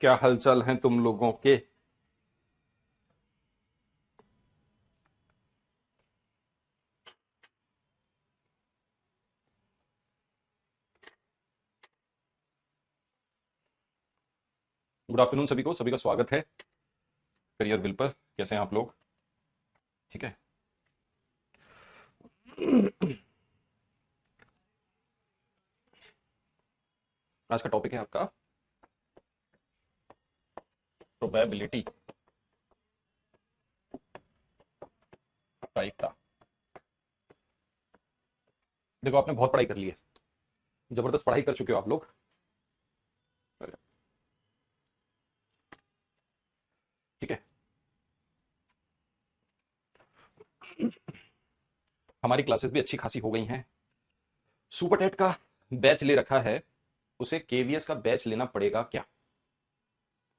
क्या हालचाल है तुम लोगों के। गुड आफ्टरनून सभी को, सभी का स्वागत है करियर बिल पर। कैसे हैं आप लोग? ठीक है। आज का टॉपिक है आपका प्रोबेबिलिटी, प्रायिकता। देखो, आपने बहुत पढ़ाई कर ली है, जबरदस्त पढ़ाई कर चुके हो आप लोग। ठीक है। हमारी क्लासेस भी अच्छी खासी हो गई हैं। सुपर टेट का बैच ले रखा है, उसे केवीएस का बैच लेना पड़ेगा क्या?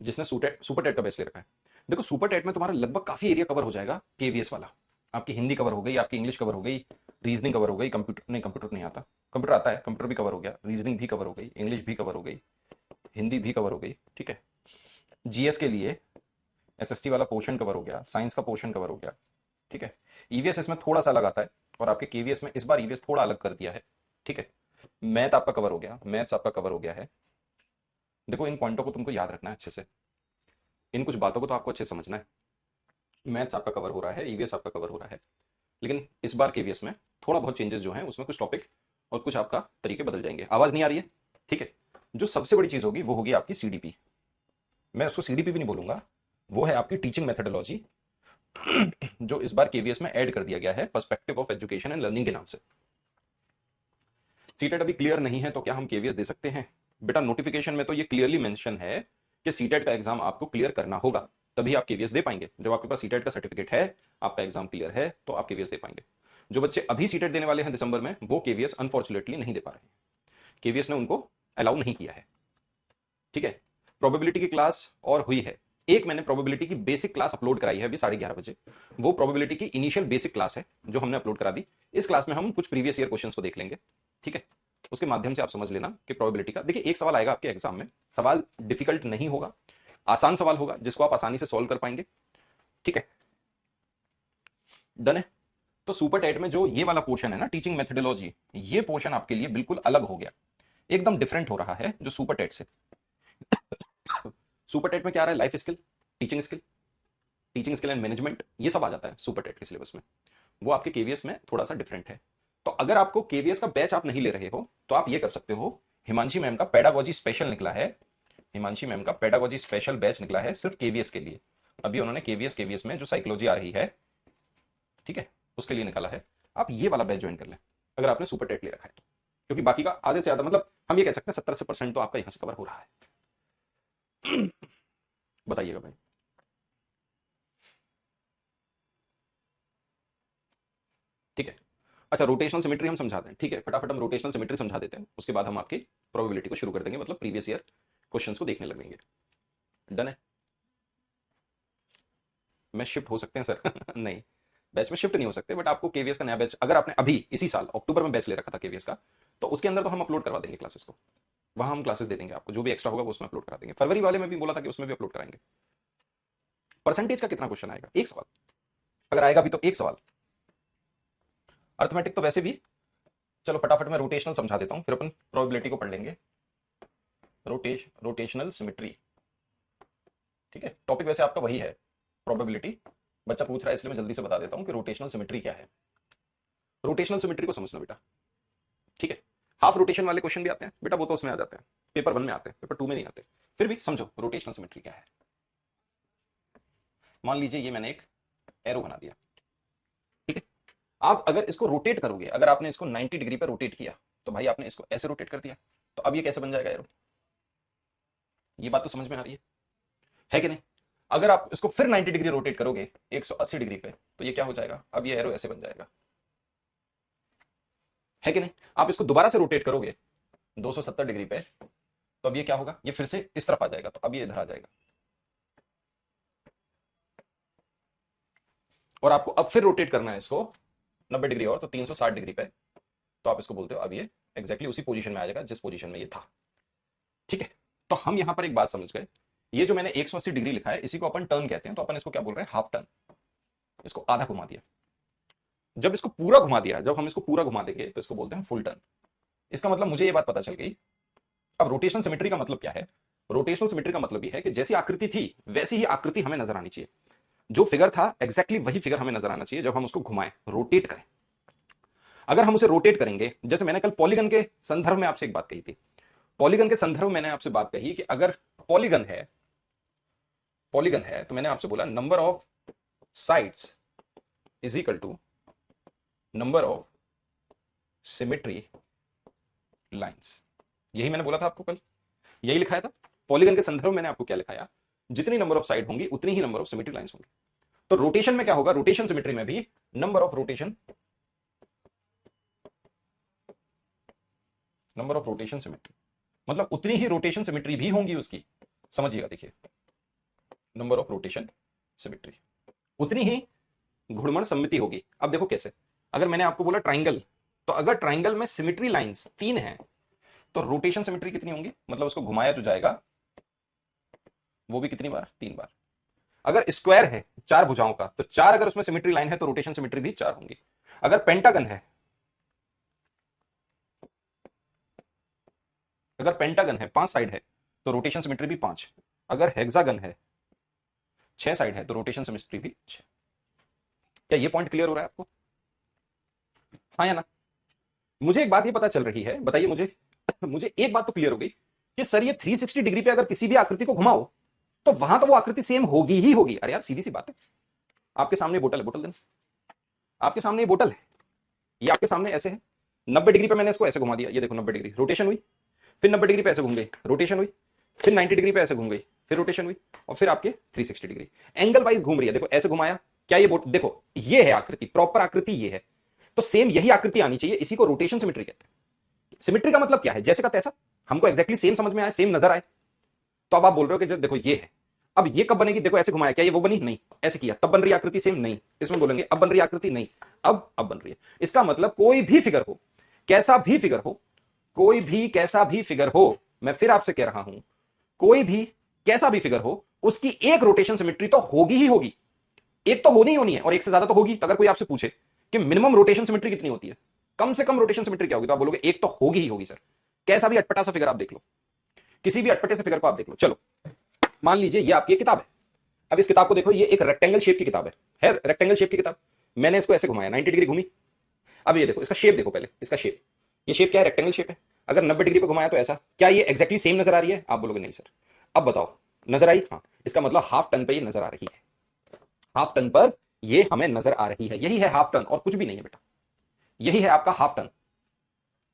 जिसने सुपर टेट का बैच ले रखा है, देखो सुपर टेट में तुम्हारा लगभग काफी एरिया कवर हो जाएगा। केवीएस वाला आपकी हिंदी कवर हो गई, आपकी इंग्लिश कवर हो गई, रीजनिंग कवर हो गई, कंप्यूटर नहीं आता, कंप्यूटर आता है, कंप्यूटर भी कवर हो गया, रीजनिंग भी कवर हो गई, इंग्लिश भी कवर हो गई, हिंदी भी कवर हो गई। ठीक है। जीएस के लिए एसएसटी वाला पोर्शन कवर हो गया, साइंस का पोर्शन कवर हो गया। ठीक है। ईवीएस इसमें थोड़ा सा अलग आता है, और आपके केवीएस में इस बार ईवीएस थोड़ा अलग कर दिया है। ठीक है। मैथ आपका कवर हो गया, मैथ्स आपका कवर हो गया है। देखो, इन पॉइंटों को तुमको याद रखना है अच्छे से, इन कुछ बातों को तो आपको अच्छे से समझना है। मैथ्स आपका कवर हो रहा है, ईवीएस आपका कवर हो रहा है, लेकिन इस बार केवीएस में थोड़ा बहुत चेंजेस जो हैं उसमें कुछ टॉपिक और कुछ आपका तरीके बदल जाएंगे। आवाज नहीं आ रही है? ठीक है। जो सबसे बड़ी चीज होगी वो होगी आपकी सीडीपी। मैं उसको सीडीपी भी नहीं बोलूंगा, वो है आपकी टीचिंग मेथडोलॉजी, जो इस बार केवीएस में ऐड कर दिया गया है perspective of education and learning के नाम से। सीटेट अभी क्लियर नहीं है तो क्या हम केवीएस दे सकते हैं? बेटा, नोटिफिकेशन में तो ये क्लियरली मेंशन है कि सीटेट का एग्जाम आपको क्लियर करना होगा, तभी आप केवीएस दे पाएंगे। जब आपके पास सीटेट का सर्टिफिकेट है, आपका एग्जाम क्लियर है, तो आप केवीएस दे पाएंगे। जो बच्चे अभी सीटेट देने वाले हैं दिसंबर में, वो केवीएस अनफॉर्चुनेटली नहीं दे पा रहे हैं, केवीएस ने उनको अलाउ नहीं किया है। ठीक है। प्रोबेबिलिटी की क्लास और हुई है, एक मैंने प्रोबेबिलिटी की बेसिक क्लास अपलोड कराई है अभी 11:30 बजे। वो प्रोबेबिलिटी की इनिशियल बेसिक क्लास है जो हमने अपलोड करा दी। इस क्लास में हम कुछ प्रीवियस ईयर क्वेश्चंस को देख लेंगे। ठीक है। उसके माध्यम से आप समझ लेना कि प्रोबेबिलिटी का, देखिए, एक सवाल आएगा आपके एग्जाम में, सवाल डिफिकल्ट नहीं होगा, आसान सवाल होगा जिसको आप आसानी से सॉल्व कर पाएंगे। ठीक है। डन है। तो सुपर टेट में जो ये वाला पोर्शन है ना, टीचिंग मेथडोलॉजी, ये पोर्शन आपके लिए बिल्कुल अलग हो गया, एकदम डिफरेंट हो रहा है जो सुपर टेट से। सुपर टेट में क्या आ रहा है? Life skill, teaching skill, teaching skill and management, ये सब आ जाता है सुपर टेट के सिलेबस में। वो आपके केवीएस में थोड़ा सा डिफरेंट है। तो अगर आपको केवीएस का बैच आप नहीं ले रहे हो तो आप ये कर सकते हो, हिमांशी मैम का पेडागोजी स्पेशल निकला है, हिमांशी मैम का पेडागोजी स्पेशल बैच निकला है सिर्फ केवीएस के लिए। अभी उन्होंने केवीएस में जो साइकोलॉजी आ रही है, ठीक है, उसके लिए निकाला है। आप ये वाला बैच ज्वाइन कर लें अगर आपने सुपर टेट ले रखा है तो, क्योंकि बाकी का आधे से ज्यादा, मतलब हम ये कह सकते हैं 70% तो आपका यहां से कवर हो रहा है। बताइएगा भाई। ठीक है। अच्छा, रोटेशनल सिमेट्री हम समझा दें, ठीक है, फटाफट हम रोटेशनल सिमेट्री समझा देते हैं, उसके बाद हम आपकी प्रोबेबिलिटी को शुरू कर देंगे, मतलब प्रीवियस ईयर क्वेश्चंस को देखने लगेंगे। डन है। मैं शिफ्ट हो सकते हैं सर? नहीं, बैच में शिफ्ट नहीं हो सकते, बट आपको केवीएस का नया बैच, अगर आपने अभी इसी साल अक्टूबर में बैच ले रखा था केवीएस का, तो उसके अंदर तो हम अपलोड करवा देंगे क्लासेस को, वहां हम क्लासेस दे देंगे आपको, जो भी एक्स्ट्रा होगा वो उसमें अपलोड करा देंगे। फरवरी वाले में भी बोला था कि उसमें भी अपलोड कराएंगे। परसेंटेज का कितना क्वेश्चन आएगा? एक सवाल, अगर आएगा भी तो एक सवाल। अर्थमेटिक तो वैसे भी, चलो फटाफट मैं रोटेशनल समझा देता हूँ, फिर अपन प्रोबेबिलिटी को पढ़ लेंगे। रोटेशनल सिमेट्री, ठीक है, टॉपिक वैसे आपका वही है, प्रोबेबिलिटी। बच्चा पूछ रहा है इसलिए मैं जल्दी से बता देता हूँ कि रोटेशनल सिमेट्री क्या है। रोटेशनल सिमेट्री को समझना बेटा। ठीक है। हाफ रोटेशन वाले क्वेश्चन भी आते हैं बेटा, वो तो उसमें आ जाते हैं, पेपर 1 में आते हैं, पेपर 2 में नहीं आते। फिर भी समझो रोटेशनल सिमेट्री क्या है। मान लीजिए ये मैंने एक एरो बना दिया, ठीक है। आप अगर इसको रोटेट करोगे, अगर आपने इसको 90 डिग्री पर रोटेट किया, तो भाई आपने इसको ऐसे रोटेट कर दिया, तो अब ये कैसे बन जाएगा एरो? ये बात तो समझ में आ रही है कि नहीं? अगर आप इसको फिर 90 डिग्री रोटेट करोगे 180 डिग्री पे, तो ये क्या हो जाएगा? अब ये एरो ऐसे बन जाएगा, है कि नहीं? आप इसको दोबारा से रोटेट करोगे 270 डिग्री पे, तो अब ये क्या होगा? ये फिर से इस तरफ आ जाएगा, तो अब ये इधर आ जाएगा। और आपको अब फिर रोटेट करना है इसको 90 डिग्री और, तो 360 डिग्री पे, तो आप इसको बोलते हो अब ये एग्जैक्टली उसी पोजीशन में आ जाएगा जिस पोजीशन में ये था। ठीक है। तो हम यहां पर एक बात समझ गए, ये जो मैंने 180 डिग्री लिखा है इसी को अपन टर्न कहते हैं, तो अपन इसको क्या बोल रहे हैं, हाफ टर्न। इसको आधा घुमा दिया। जब इसको पूरा घुमा दिया, जब हम इसको पूरा घुमा देंगे तो इसको बोलते हैं फुल टर्न। इसका मतलब मुझे ये बात पता चल गई। अब रोटेशनल सिमेट्री का मतलब क्या है? रोटेशनल सिमेट्री का मतलब ये है कि जैसी आकृति थी वैसी ही आकृति हमें नजर आनी चाहिए। जो फिगर था एग्जैक्टली वही फिगर हमें नजर आना चाहिए जब हम उसको घुमाएं, रोटेट करें। अगर हम उसे रोटेट करेंगे, जैसे मैंने कल पॉलीगन के संदर्भ में आपसे एक बात कही थी, पॉलीगन के संदर्भ में मैंने आपसे बात कही कि अगर पॉलीगन है तो मैंने आपसे बोला number of sides is equal to number of symmetry lines. यही मैंने बोला था आपको कल, यही लिखाया था। पॉलीगन के संदर्भ में मैंने आपको क्या लिखाया, जितनी नंबर ऑफ साइड होंगी उतनी ही नंबर ऑफ सिमेट्री लाइंस होंगी। तो रोटेशन में क्या होगा, रोटेशन सिमेट्री में भी नंबर ऑफ रोटेशन सिमेट्री, मतलब उतनी ही रोटेशन सिमेट्री भी होंगी उसकी। समझिएगा, देखिए नंबर ऑफ रोटेशन सिमेट्री, उतनी ही घूर्णन सममिति होगी। अब देखो कैसे, अगर मैंने आपको बोला ट्राइंगल, तो अगर ट्राइंगल में सिमेट्री लाइंस 3 है तो रोटेशन सिमेट्री कितनी होंगी, मतलब उसको घुमाया तो जाएगा वो भी कितनी बार, 3 बार। अगर स्क्वायर है 4 भुजाओं का, तो 4 अगर उसमें सिमेट्री लाइन है तो रोटेशन सिमेट्री भी 4 होंगी। अगर पेंटागन है, अगर पेंटागन है 5 साइड है तो रोटेशन सिमेट्री भी 5। अगर हेक्सागन है 6 साइड है तो रोटेशन सिमेट्री भी 6। क्या ये पॉइंट क्लियर हो रहा है आपको, हाँ या ना? मुझे एक बात ये पता चल रही है, बताइए मुझे मुझे एक बात तो क्लियर हो गई कि सर ये 360 डिग्री पे अगर किसी भी आकृति को घुमाओ तो वहां तो वो आकृति सेम होगी ही होगी। अरे यार सीधी सी बात है, आपके सामने बोतल है, बोतल देना, आपके सामने ये बोतल है, ये आपके सामने ऐसे है, 90 डिग्री पे मैंने इसको ऐसे घुमा दिया, ये देखो 90 डिग्री रोटेशन हुई, फिर 90 डिग्री पे ऐसे घूम गई, रोटेशन हुई, फिर 90 डिग्री पे ऐसे घूम गई, फिर रोटेशन हुई, और फिर आपके 360 डिग्री एंगल वाइज घूम रही है। देखो ऐसे घुमाया, क्या ये देखो ये है आकृति, प्रॉपर आकृति ये है, तो सेम यही आकृति आनी चाहिए, इसी को रोटेशन सिमेट्री कहते हैं। सिमेट्री का मतलब क्या है, जैसे का तैसा, हमको एग्जैक्टली सेम समझ में आए, सेम नजर आए। तो अब आप बोल रहे हो कि देखो ये है, अब ये कब बनेगी, देखो ऐसे घुमाया, क्या ये वो बनी, नहीं, ऐसे किया तब बन रही आकृति सेम, नहीं, इसमें बोलेंगे अब बन रही आकृति, नहीं, अब बन रही है। इसका मतलब कोई भी फिगर हो, कैसा भी फिगर हो, कोई भी कैसा भी फिगर हो, मैं फिर आपसे कह रहा हूं, कोई भी कैसा भी फिगर हो उसकी एक रोटेशन सिमेट्री तो होगी ही होगी, एक तो होनी ही होनी है, और एक से ज्यादा तो होगी। तो अगर कोई आपसे पूछे कि मिनिमम रोटेशन सिमेट्री कितनी होती है, कम से कम रोटेशन सिमेट्री क्या होगी, तो आप बोलोगे एक तो होगी ही होगी सर। कैसा भी अटपटा सा फिगर आप देख लो, किसी भी अटपटे से फिगर को आप देख लो। चलो मान लीजिए ये आपकी किताब है, अब इस किताब को देखो, ये एक रेक्टेंगल शेप की किताब है रेक्टेंगल शेप की किताब, मैंने इसको ऐसे घुमाया, 90 डिग्री घूमी। अब ये देखो इसका शेप देखो, पहले इसका शेप, ये शेप क्या है, रेक्टेंगल शेप है। अगर 90 डिग्री पे घुमाया तो ऐसा, क्या ये एक्जैक्टली सेम नजर आ रही है, आप बोलोगे नहीं सर। अब बताओ नजर आई, हाँ, इसका मतलब हाफ टर्न पे ये नजर आ रही है, हाफ टर्न पर ये हमें नजर आ रही है, यही है हाफ टर्न और कुछ भी नहीं है बेटा, यही है आपका हाफ टर्न।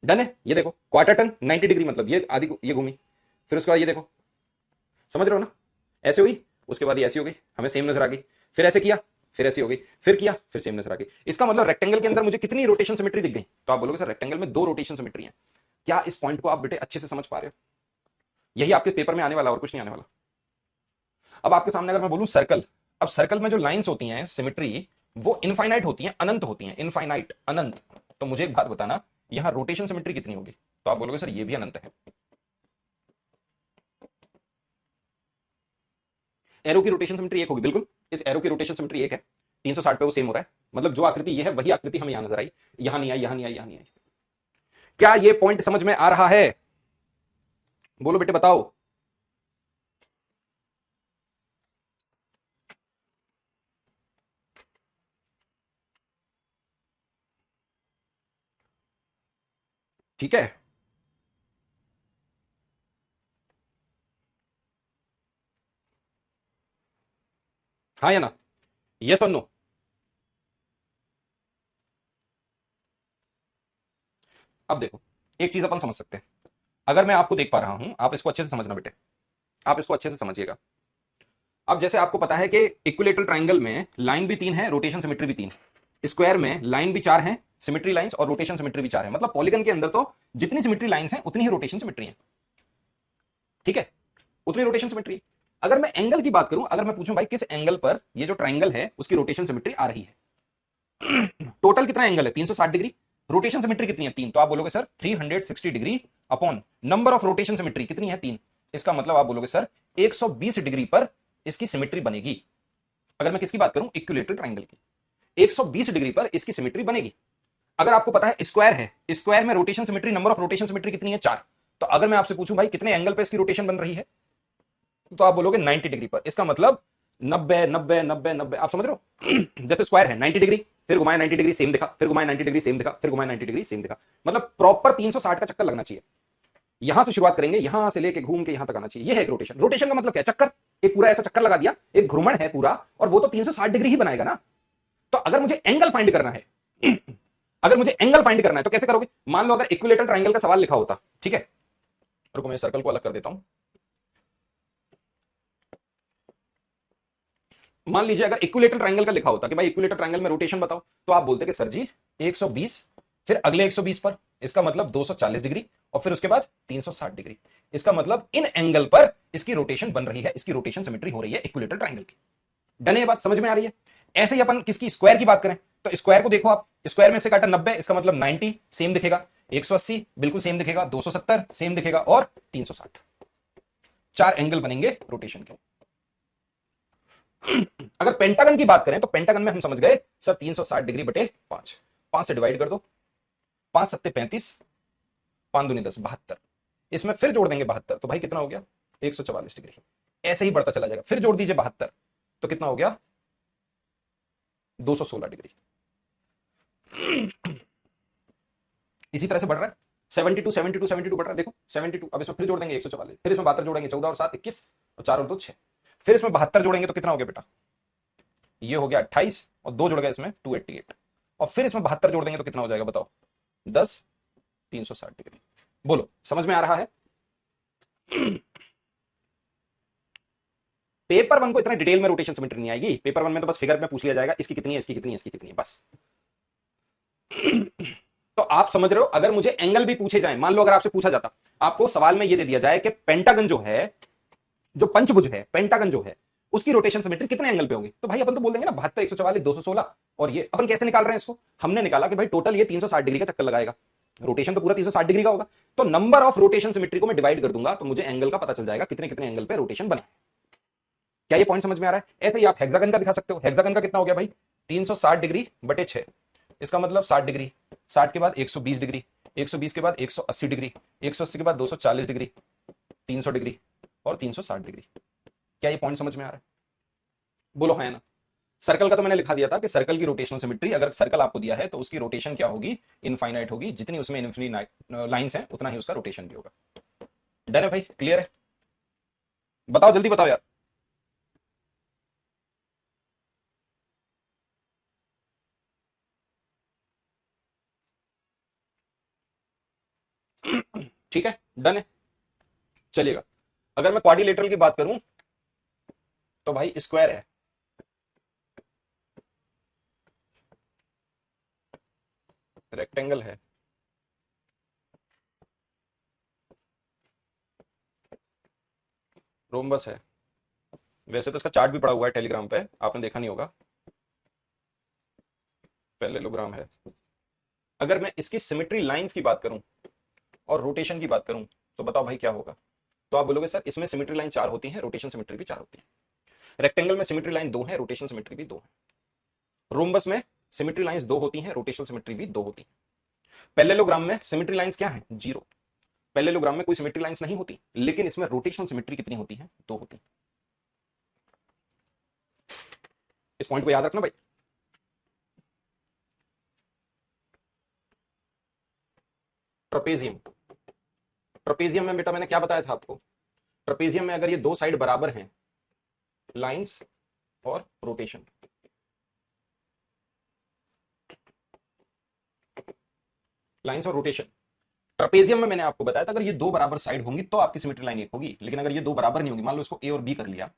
डन है। ये देखो क्वार्टर टर्न 90 डिग्री, मतलब ये आधी ये घूमी, फिर उसके बाद ये देखो, समझ रहे हो ना, ऐसे हुई, उसके बाद ये ऐसी हो गई, हमें सेम नजर आ गई, फिर ऐसे किया, फिर ऐसी हो गई, फिर किया, फिर सेम नजर आ गई। इसका मतलब रेक्टेंगल के अंदर मुझे कितनी रोटेशन सिमेट्री दिख गई, तो आप बोलोगे सर रेक्टेंगल में 2 रोटेशन सिमेट्री है। क्या इस पॉइंट को आप बेटे अच्छे से समझ पा रहे हो? यही आपके पेपर में आने वाला और कुछ नहीं आने वाला। अब आपके सामने अगर मैं बोलूं सर्कल, अब सर्कल में जो लाइंस होती हैं सिमेट्री वो इनफाइनाइट होती हैं, अनंत होती हैं, इनफाइनाइट अनंत। तो मुझे एक बात बताना, यहां रोटेशन सिमेट्री कितनी होगी, तो आप बोलोगे सर ये भी अनंत है। एरो की रोटेशन सिमेट्री 1 होगी, बिल्कुल इस एरो की रोटेशन सिमेट्री 1 है, 360 पे वो सेम हो रहा है, मतलब जो आकृति ये है वही आकृति हमें यहां नजर आई, यहां नहीं आई, यहां नहीं आई, यहां नहीं आई। क्या ये पॉइंट समझ में आ रहा है, बोलो बेटे बताओ। ठीक है, हाँ या ना, यस और नो। अब देखो एक चीज अपन समझ सकते हैं, अगर मैं आपको देख पा रहा हूं, आप इसको अच्छे से समझना बेटे, आप इसको अच्छे से समझिएगा। अब जैसे आपको पता है कि इक्विलेटरल ट्राइंगल में लाइन भी 3 है, रोटेशन सिमेट्री भी 3, स्क्वायर में लाइन भी 4 है, सिमेट्री लाइंस और रोटेशन सिमेट्री भी 4 है, मतलब पॉलीगन के अंदर तो जितनी सिमेट्री लाइंस हैं उतनी ही रोटेशन सिमेट्री है, ठीक है, उतनी रोटेशन सिमेट्री। अगर मैं एंगल की बात करूं, अगर मैं पूछूं भाई किस एंगल पर ये जो ट्राइंगल है उसकी रोटेशन सिमेट्री आ रही है, टोटल कितना एंगल है 360 डिग्री, रोटेशन सिमेट्री कितनी है 3, तो आप बोलोगे sir 360 degree upon number of rotation symmetry कितनी है 3, इसका मतलब आप बोलोगे सर 120 डिग्री पर इसकी सिमेट्री बनेगी। अगर मैं किसकी बात करूं, इक्विलेटरल ट्रायंगल की, 120 डिग्री पर इसकी सिमेट्री बनेगी। अगर आपको पता है स्क्वायर है, स्क्वायर में rotation symmetry, number of rotation symmetry कितनी है, 4। तो अगर मैं आपसे पूछूं भाई कितने एंगल पे इसकी रोटेशन बन रही है, तो आप बोलोगे 90 डिग्री पर। इसका मतलब 90 90 90 90, आप समझ रहे हो जैसे स्क्वायर है 90 डिग्री, फिर घुमाए 90 डिग्री सेम दिखा, फिर घुमाए 90 डिग्री सेम दिखा, फिर घुमाए 90 डिग्री सेम दिखा, मतलब प्रॉपर 360 का चक्कर लगना चाहिए। यहां से शुरुआत करेंगे, यहां से लेके घूम के यहां तक आना चाहिए। यह है रोटेशन। रोटेशन का मतलब क्या है, चक्कर, एक पूरा ऐसा चक्कर लगा दिया, एक घुमड़ है पूरा, और वो तो 360 डिग्री ही बनाएगा ना। तो अगर मुझे एंगल फाइंड करना है अगर मुझे एंगल फाइंड करना है तो कैसे करोगे, मान लो अगर इक्विलेटरल ट्रायंगल का सवाल लिखा होता, ठीक है, रुको मैं सर्कल को अलग कर देता हूं। मान लीजिए अगर इक्विलेटरल ट्रायंगल का लिखा होता कि भाई इक्विलेटरल ट्रायंगल में रोटेशन बताओ, तो आप बोलते कि सर जी 120, फिर अगले 120 पर, इसका मतलब 240 डिग्री, और फिर उसके बाद 360 डिग्री। इसका मतलब इन एंगल पर इसकी रोटेशन बन रही है, इसकी रोटेशन सिमेट्री हो रही है इक्विलेटरल ट्रायंगल की। डन है, बात समझ में आ रही है। ऐसे ही अपन किसकी, स्क्वायर की बात करें, तो स्क्वायर को देखो आप, स्क्वायर में से काटा 90, इसका मतलब 90 सेम दिखेगा, 180 बिल्कुल सेम दिखेगा, 270 सेम दिखेगा, और 360। 4 एंगल बनेंगे रोटेशन के। अगर पेंटागन की बात करें तो पेंटागन में हम समझ गए सर 360 डिग्री बटे 5, 5 से डिवाइड कर दो, 5 सत्ते 35, 5 दूनी 10, 72। इसमें फिर जोड़ देंगे 72, तो भाई कितना हो गया, 144 डिग्री। ऐसे ही बढ़ता चला जाएगा, फिर जोड़ दीजिए 72, तो कितना हो गया, 216 डिग्री। इसी तरह से बढ़ रहा है, 72 72 72 बढ़ रहा है, देखो 72, अब इसमें फिर जोड़ देंगे 144, फिर इसमें 72 जोड़ेंगे, 14 और 7 21, और 4 और 2 6, फिर इसमें 72 जोड़ेंगे तो कितना हो गया बेटा, ये हो गया 28, और 2 जुड़ गया इसमें 288, और फिर इसमें 72 जोड़ देंगे तो कितना हो जाएगा बताओ, 10, 360 डिग्री। बोलो समझ में आ रहा है। पेपर 1 को इतना डिटेल में रोटेशन सिमेट्री नहीं आएगी, पेपर 1 में तो बस फिगर में पूछ लिया जाएगा इसकी कितनी है, इसकी कितनी है, इसकी कितनी है, बस। तो आप समझ रहे हो, अगर मुझे एंगल भी पूछे जाए, मान लो अगर आपसे पूछा जाता, आपको सवाल में यह दे दिया जाए कि पेंटागन जो है, जो पंचभुज है, पेंटागन जो है, उसकी रोटेशन सिमेट्री कितने एंगल पे होगी, तो भाई अपन तो बोल देंगे ना 72, 144, 216। और ये अपन कैसे निकाल रहे हैं इसको, हमने निकाला कि भाई टोटल ये 360 डिग्री का चक्कर लगाएगा, रोटेशन तो पूरा 360 डिग्री का होगा, तो नंबर ऑफ रोटेशन सिमेट्री को मैं डिवाइड कर दूंगा, तो मुझे एंगल का पता चल जाएगा कितने कितने एंगल पे रोटेशन बना। क्या ये पॉइंट समझ में आ रहा है। ऐसे ही आप हेक्सागन का दिखा सकते हो, हेक्सागन का कितना हो गया भाई, 360 डिग्री बटे 6, इसका मतलब 60 डिग्री, 60 के बाद 120 डिग्री, 120 के बाद 180 डिग्री, 180 के बाद 240 डिग्री, 300 डिग्री, और 360 डिग्री। क्या ये पॉइंट समझ में आ रहा है, बोलो हाँ है ना। सर्कल का तो मैंने लिखा दिया था कि सर्कल की रोटेशनल सिमेट्री, अगर सर्कल आपको दिया है तो उसकी रोटेशन क्या होगी, इनफाइनाइट होगी, जितनी उसमें इनफिनिट लाइंस हैं उतना ही उसका रोटेशन भी होगा। डन है भाई, क्लियर है, बताओ जल्दी बताओ यार। ठीक है, डन है, चलिएगा। अगर मैं क्वाड्रिलेटरल की बात करूं तो भाई स्क्वायर है, रेक्टेंगल है, रोम्बस है। वैसे तो इसका चार्ट भी पड़ा हुआ है टेलीग्राम पे, आपने देखा नहीं होगा, पैरेललोग्राम है। अगर मैं इसकी सिमेट्री लाइंस की बात करूं और रोटेशन की बात करूं तो बताओ भाई क्या होगा, तो आप बोलोगे सर इसमें सिमेट्री लाइन 4 होती है, रोटेशन सिमेट्री भी 4 होती है। रेक्टेंगल में सिमेट्री लाइन 2 है, रोटेशन सिमेट्री भी 2 है। रोम्बस में सिमेट्री लाइंस 2 होती हैं, रोटेशन सिमेट्री भी 2 होती है। पैरेललोग्राम में सिमेट्री लाइंस क्या है, 0। पैरेललोग्राम में कोई सिमेट्री लाइंस नहीं होती, लेकिन इसमें रोटेशनल सिमेट्री कितनी होती है, 2 होती है। इस पॉइंट को याद रखना भाई। ट्रपेजियम, ट्रपेजियम में बेटा मैंने क्या बताया था आपको, ट्रपेजियम में अगर ये 2 साइड बराबर हैं, लाइंस और रोटेशन, लाइंस और रोटेशन, ट्रपेजियम में मैंने आपको बताया था अगर ये 2 बराबर साइड होंगी तो आपकी सिमेट्री लाइन 1 होगी, लेकिन अगर ये 2 बराबर नहीं होंगी, मान लो इसको ए और बी कर लिया,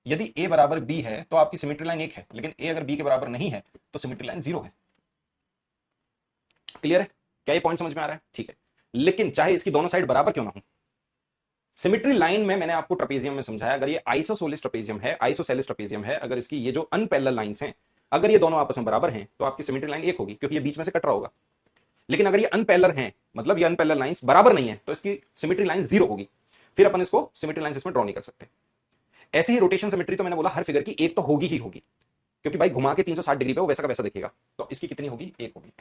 यदि ए बराबर बी है तो आपकी सिमेट्री लाइन 1 है, लेकिन ए अगर बी के बराबर नहीं है तो सिमेट्री लाइन 0 है। क्लियर है, क्या ये पॉइंट समझ में आ रहा है, ठीक है। लेकिन चाहे इसकी दोनों साइड बराबर क्यों ना हो, सिमेट्री लाइन में मैंने आपको ट्रपेजियम में समझाया, अगर ये आइसोसेलेस ट्रपेजियम है, आइसोसेलेस ट्रपेजियम है, अगर इसकी ये जो अनपैरेलल लाइंस हैं, अगर ये दोनों आपस में बराबर हैं तो आपकी सिमेट्री लाइन 1 होगी, क्योंकि ये बीच में से कट रहा होगा। लेकिन अगर ये अनपैरेलल हैं, मतलब ये अनपैरेलल लाइंस बराबर नहीं है, तो इसकी सिमेट्री लाइन 0 होगी। फिर अपन इसको सिमेट्री लाइंस इसमें ड्रॉ नहीं कर सकते। ऐसे ही रोटेशन सिमेट्री तो मैंने बोला हर फिगर की एक तो होगी ही होगी, क्योंकि भाई घुमा के 360 डिग्री पे वो वैसा का वैसा दिखेगा। तो इसकी कितनी होगी, एक होगी।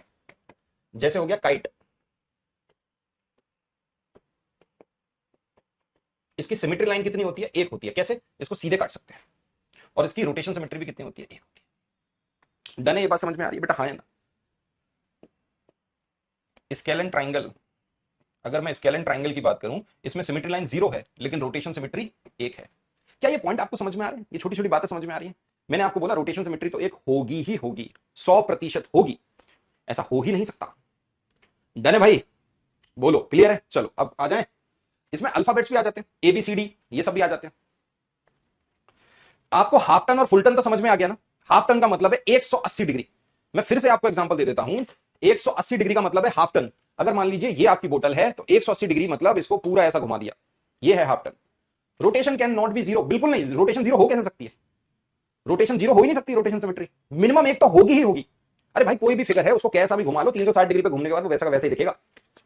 जैसे हो गया काइट, इसकी सिमेट्री लाइन कितनी होती है, एक होती है। कैसे, इसको सीधे काट सकते हैं। और इसकी रोटेशन सिमेट्री भी कितनी होती है, एक होती है। डन है, ये बात समझ में आ रही है बेटा, हाँ है ना। स्केलन ट्राइंगल, अगर मैं स्केलन ट्राइंगल की बात करूं, इसमें सिमेट्री लाइन 0 है लेकिन रोटेशन सिमेट्री 1 है। क्या ये पॉइंट आपको समझ में आ रहे हैं, ये छोटी छोटी बातें समझ में आ रही हैं। मैंने आपको बोला रोटेशन सिमेट्री तो एक होगी ही होगी, 100% होगी, ऐसा हो ही नहीं सकता। डन है भाई, बोलो क्लियर है। चलो अब आ जाएं, इसमें अल्फाबेट्स भी आ जाते हैं, ABCD ये सब भी आ जाते हैं। आपको हाफ टर्न और फुल टर्न तो समझ में आ गया ना। हाफ टर्न का मतलब है 180 डिग्री। मैं फिर से आपको एग्जांपल दे देता हूं, 180 डिग्री का मतलब है हाफ टर्न। अगर मान लीजिए ये आपकी बोतल है तो 180 डिग्री मतलब इसको पूरा ऐसा घुमा दिया, ये है half turn. Rotation can not be 0, बिल्कुल नहीं, रोटेशन 0 हो कैसे सकती है, रोटेशन 0 हो ही नहीं सकती। रोटेशन सिमेट्री मिनिमम एक तो होगी ही होगी। अरे भाई कोई भी फिगर है उसको कैसा भी घुमा लो, 360 डिग्री पे घूमने के बाद वो वैसा का वैसा ही दिखेगा।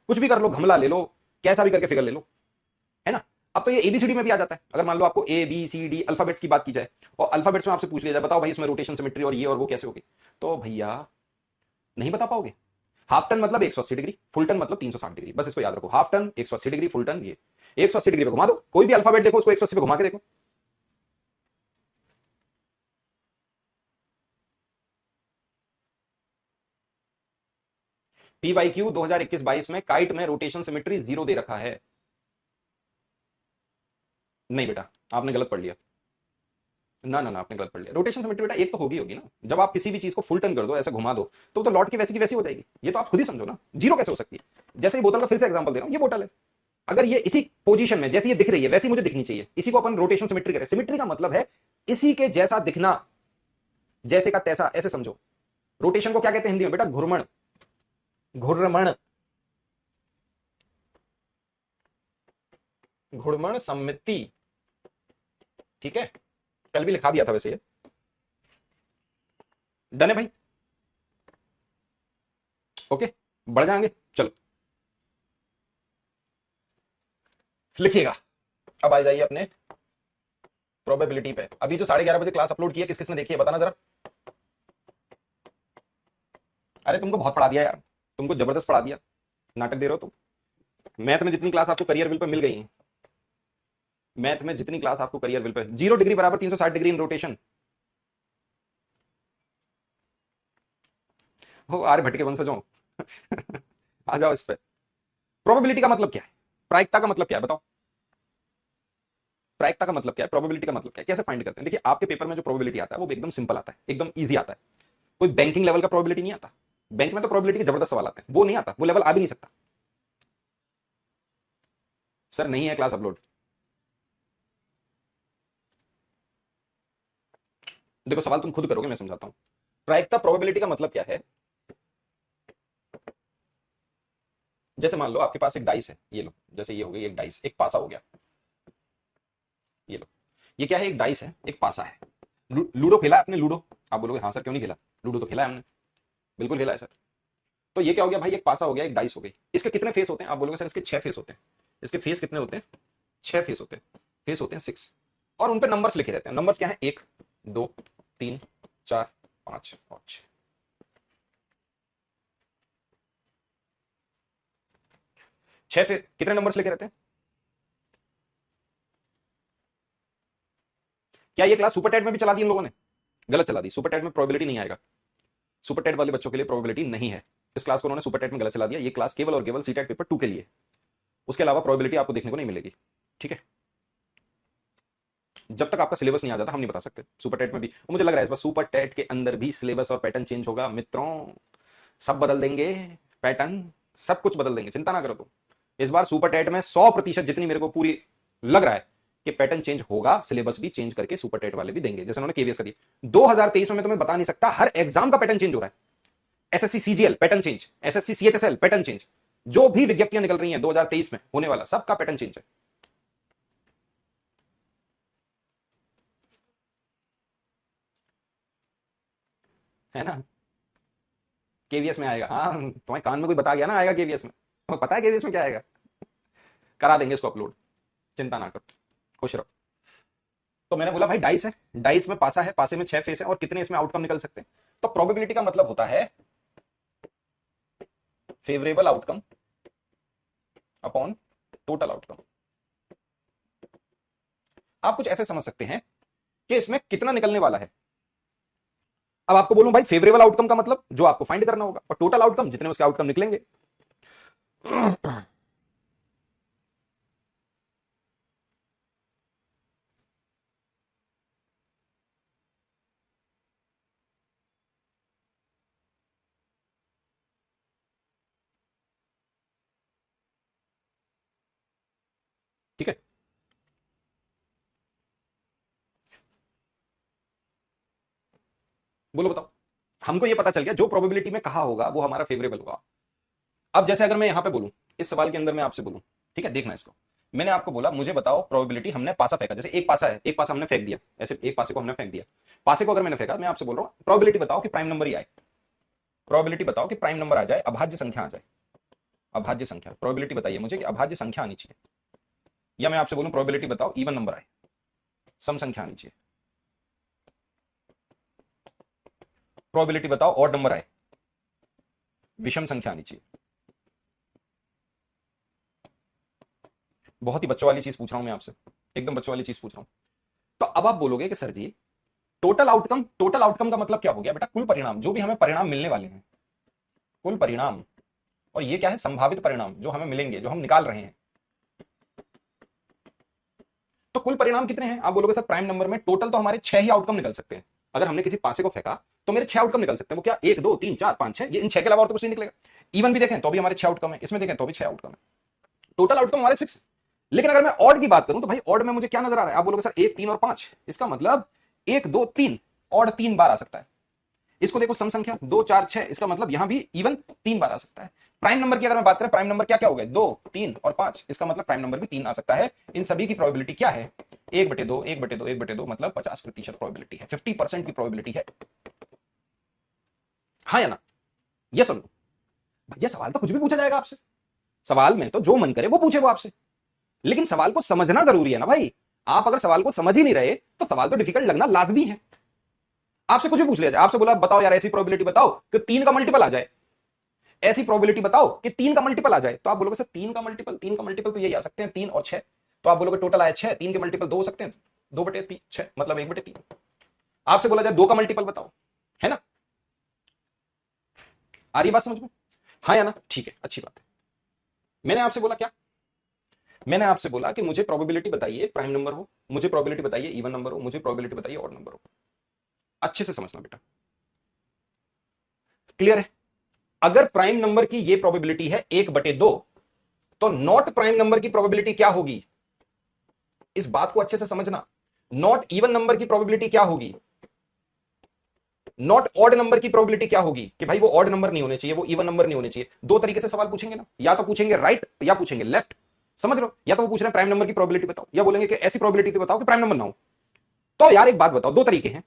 कुछ भी कर लो, घमला ले लो, कैसा भी करके फिगर ले लो, है ना। अब तो ये ABCD में भी आ जाता है। अगर मान लो आपको ABCD अल्फाबेट्स की बात की जाए और अल्फाबेट्स में आपसे पूछ लिया जाए बताओ भाई इसमें रोटेशन सिमेट्री और ये और वो कैसे होगी, तो भैया नहीं बता पाओगे। हाफ टर्न मतलब 180 डिग्री, फुल टर्न मतलब 360 डिग्री, बस इसको याद रखो। Half turn 180 degree, full turn ये 180 डिग्री पे घुमा दो। कोई भी अल्फाबेट देखो उसको 180 पे घुमा के देखो। PYQ 2021-22 में काइट में रोटेशन सिमेट्री 0 दे रखा है। नहीं बेटा, आपने गलत पढ़ लिया। ना ना ना, आपने गलत पढ़ लिया। रोटेशन सिमेट्री बेटा एक तो होगी होगी ना। जब आप किसी भी चीज को फुल टर्न कर दो, ऐसे घुमा दो, तो लौट के वैसी की वैसी हो जाएगी। ये तो आप खुद ही समझो ना, 0 कैसे हो सकती है। जैसे ही बोतल का फिर से एग्जांपल दे रहा हूं, ये बोतल है, अगर ये इसी पोजीशन में जैसी ये दिख रही है वैसी मुझे दिखनी चाहिए, इसी को अपन रोटेशन सिमेट्री करें। सिमेट्री का मतलब है इसी के जैसा दिखना, जैसे का तैसा, ऐसे समझो। रोटेशन को क्या कहते हैं हिंदी में बेटा, घुर्मण, घुर्मण, घुर्मण सममिति, ठीक है। कल भी लिखा दिया था वैसे ये। डन है भाई, ओके, बढ़ जाएंगे। चलो लिखिएगा। अब आ जाइए अपने प्रोबेबिलिटी पे। अभी जो 11:30 बजे क्लास अपलोड की है किस किसने देखी है बताना जरा। अरे तुमको बहुत पढ़ा दिया यार, तुमको जबरदस्त पढ़ा दिया, नाटक दे रहे हो तुम। मैथ में जितनी क्लास आपको करियर विल पे मिल गई है, मैथ में जितनी क्लास आपको करियर विल पे, 0 डिग्री बराबर 360 डिग्री इन रोटेशन। हो आर्य भट्ट के वंशजों आ जाओ इस पे। प्रोबेबिलिटी का मतलब क्या है, प्रायिकता का मतलब क्या है बताओ। प्रायिकता का मतलब क्या है, प्रोबेबिलिटी का मतलब क्या है, कैसे फाइंड करते हैं। देखिए आपके पेपर में जो प्रोबेबिलिटी आता है वो एकदम सिंपल आता है, एकदम इजी आता है। कोई बैंकिंग लेवल का प्रोबेबिलिटी नहीं आता। बैंक में तो प्रोबेबिलिटी के जबरदस्त सवाल आते हैं, वो नहीं आता, वो लेवल आ भी नहीं सकता। सर नहीं है क्लास अपलोड। देखो सवाल तुम खुद करोगे, मैं समझाता हूं। प्रायिकता प्रोबेबिलिटी का मतलब क्या है, जैसे मान लो आपके पास एक डाइस है, ये लो, जैसे ये हो गई एक डाइस, एक पासा हो गया, ये लो। ये क्या है, एक डाइस है, एक पासा है। लूडो खेला है आपने, लूडो। आप बोलोगे हाँ सर क्यों नहीं खेला, लूडो तो खेला है हमने, बिल्कुल खेला है सर। तो ये क्या हो गया भाई, एक पासा हो गया, एक डाइस हो गई। इसके कितने फेस होते हैं, आप बोलोगे सर इसके 6 फेस होते हैं। इसके फेस कितने होते हैं, 6 फेस होते हैं। फेस होते हैं 6, और उन पे नंबर्स लिखे रहते हैं। नंबर्स क्या है, 1 2 3 4 5 और 6। 6 फेस कितने नंबर्स लिखे रहते हैं। क्या ये क्लास सुपर टेट में भी चला दी इन लोगों ने, गलत चला दी। सुपर टेट में प्रोबेबिलिटी नहीं आएगा, सुपर टेट वाले बच्चों के लिए प्रोबेबिलिटी नहीं है। इस क्लास को उन्होंने सुपर टेट में गलत चला दिया। ये क्लास केवल और केवल सीटेट पेपर 2 के लिए, उसके अलावा प्रोबेबिलिटी आपको देखने को नहीं मिलेगी, ठीक है। जब तक आपका सिलेबस नहीं आ जाता हम नहीं बता सकते। सुपर टेट में भी, और मुझे लग रहा है इस बार सुपर टेट के अंदर भी सिलेबस और पैटर्न चेंज होगा मित्रों। सब बदल देंगे, पैटर्न सब कुछ बदल देंगे, चिंता ना करो तुम। इस बार सुपर टेट में 100%, जितनी मेरे को पूरी लग रहा है कि पैटर्न चेंज होगा, सिलेबस भी चेंज करके सुपर टेट वाले भी देंगे, जैसे उन्होंने केवीएस का दिया। 2023 में मैं तुम्हें बता नहीं सकता, हर एग्जाम का पैटर्न चेंज हो रहा है। SSC CGL pattern change, SSC CHSL pattern change, जो भी विज्ञप्तियां निकल रही हैं 2023 में होने वाला सबका पैटर्न चेंज है ना। केवीएस में आएगा, हाँ तुम्हारे कान में कोई बता गया ना आएगा केवीएस में, तुम्हें पता है केवीएस में क्या आएगा, करा देंगे इसको अपलोड। चिंता ना करो, खुश रहो। तो मैंने बोला भाई डाइस है, डाइस में पासा है, पासे में 6 फेस है और कितने इसमें आउटकम निकल सकते हैं। तो प्रोबेबिलिटी का मतलब होता है favourable outcome upon total outcome. आप कुछ ऐसे समझ सकते हैं कि इसमें कितना निकलने वाला है। अब आपको बोलूं भाई फेवरेबल आउटकम का मतलब जो आपको फाइंड करना होगा, और टोटल आउटकम जितने उसके आउटकम निकलेंगे। ठीक है, बोलो बताओ। हमको ये पता चल गया जो प्रोबेबिलिटी में कहा होगा वो हमारा फेवरेबल होगा। अब जैसे अगर मैं यहां पे बोलूं, इस सवाल के अंदर मैं आपसे बोलूं, ठीक है देखना इसको, मैंने आपको बोला मुझे बताओ प्रोबेबिलिटी, हमने पासा फेंका, जैसे एक पासा है, एक पासा हमने फेंक दिया, ऐसे एक पासे को हमने फेंक दिया, पासे को अगर मैंने फेंका, मैं आपसे बोल रहा हूं प्रोबेबिलिटी बताओ कि प्राइम नंबर ही आए, प्रोबेबिलिटी बताओ कि प्राइम नंबर आ जाए, अभाज्य संख्या आ जाए, अभाज्य संख्या, प्रोबेबिलिटी बताइए मुझे कि अभाज्य संख्या आनी चाहिए। या मैं आपसे बोलूं प्रोबेबिलिटी बताओ इवन नंबर आए, सम संख्या आनी चाहिए, प्रोबेबिलिटी बताओ ऑड नंबर आए, विषम संख्या आनी चाहिए। बहुत ही बच्चों वाली चीज पूछ रहा हूं मैं आपसे, एकदम बच्चों वाली चीज पूछ रहा हूं। तो अब आप बोलोगे कि सर जी टोटल आउटकम, टोटल आउटकम का मतलब क्या हो गया बेटा, कुल परिणाम, जो भी हमें परिणाम मिलने वाले हैं, कुल परिणाम, और ये क्या है, संभावित परिणाम जो हमें मिलेंगे, जो हम निकाल रहे हैं। तो कुल परिणाम कितने हैं, आप बोलोगे सर प्राइम नंबर में टोटल तो हमारे 6 ही आउटकम निकल सकते हैं। अगर हमने किसी पासे को फेंका तो मेरे 6 आउटकम निकल सकते हैं, वो क्या 1 2 3 4 5 6, ये इन 6 के अलावा और तो कुछ नहीं निकलेगा। इवन भी देखें तो भी हमारे 6 आउटकम है, इसमें देखें तो भी 6 आउटकम है, टोटल आउटकम हमारे 6। लेकिन अगर मैं ऑड की बात करूं तो भाई ऑड में मुझे क्या नजर आ रहा है, आप बोलोगे सर 1 3 और 5, इसका मतलब 1 2 3 ऑड 3 बार आ सकता है। इसको देखो सम संख्या 2 4 6, इसका मतलब यहां भी इवन 3 बार आ सकता है। प्राइम नंबर की अगर मैं बात करें, प्राइम नंबर क्या क्या हो गए, 2 3 और 5, इसका मतलब प्राइम नंबर भी 3 आ सकता है। इन सभी की प्रोबेबिलिटी क्या है, 1/2 1/2 1/2, मतलब 50% प्रोबेबिलिटी है, 50% की प्रोबेबिलिटी है। हाँ या ना, ये सुन लो भैया, सवाल तो कुछ भी पूछा जाएगा आपसे, सवाल में तो जो मन करे वो पूछे वो आपसे, लेकिन सवाल को समझना जरूरी है ना भाई। आप अगर सवाल को समझ ही नहीं रहे तो सवाल तो डिफिकल्ट लगना लाजमी है। आपसे कुछ भी पूछ लिया जाए, आपसे बोला बताओ यार ऐसी प्रोबेबिलिटी बताओ कि 3 का मल्टीपल आ जाए, ऐसी प्रोबेबिलिटी बताओ कि 3 का मल्टीपल आ जाए, तो आप बोलोगे सर 3 का मल्टीपल, 3 का मल्टीपल तो यही आ सकते हैं 3 और 6, तो आप बोलोगे टोटल आया 6, 3 के मल्टीपल 2 हो सकते हैं, 2/6 मतलब 1/3। आपसे बोला जाए 2 का मल्टीपल बताओ, है ना, आ रही बात समझ में, हाँ या ना, ठीक है अच्छी बात है। मैंने आपसे बोला क्या, मैंने आपसे बोला कि मुझे प्रोबेबिलिटी बताइए प्राइम नंबर हो, मुझे प्रोबेबिलिटी बताइए इवन नंबर हो, मुझे प्रोबेबिलिटी बताइए ऑड नंबर हो। अच्छे से समझना बेटा, क्लियर है। अगर प्राइम नंबर की ये प्रोबेबिलिटी है 1/2, तो नॉट प्राइम नंबर की प्रोबेबिलिटी क्या होगी, इस बात को अच्छे से समझना। नॉट इवन नंबर की प्रोबेबिलिटी क्या होगी, नॉट ऑड नंबर की प्रोबेबिलिटी क्या होगी, कि भाई वो ऑड नंबर नहीं होने चाहिए, वो इवन नंबर नहीं होने चाहिए। दो तरीके से सवाल पूछेंगे ना, या तो पूछेंगे राइट या पूछेंगे लेफ्ट, समझ लो, या तो वो पूछ रहे हैं प्राइम नंबर की प्रोबेबिलिटी बताओ, या बोलेंगे कि ऐसी प्रोबेबिलिटी बताओ कि प्राइम नंबर ना हो। तो यार एक बात बताओ, दो तरीके हैं।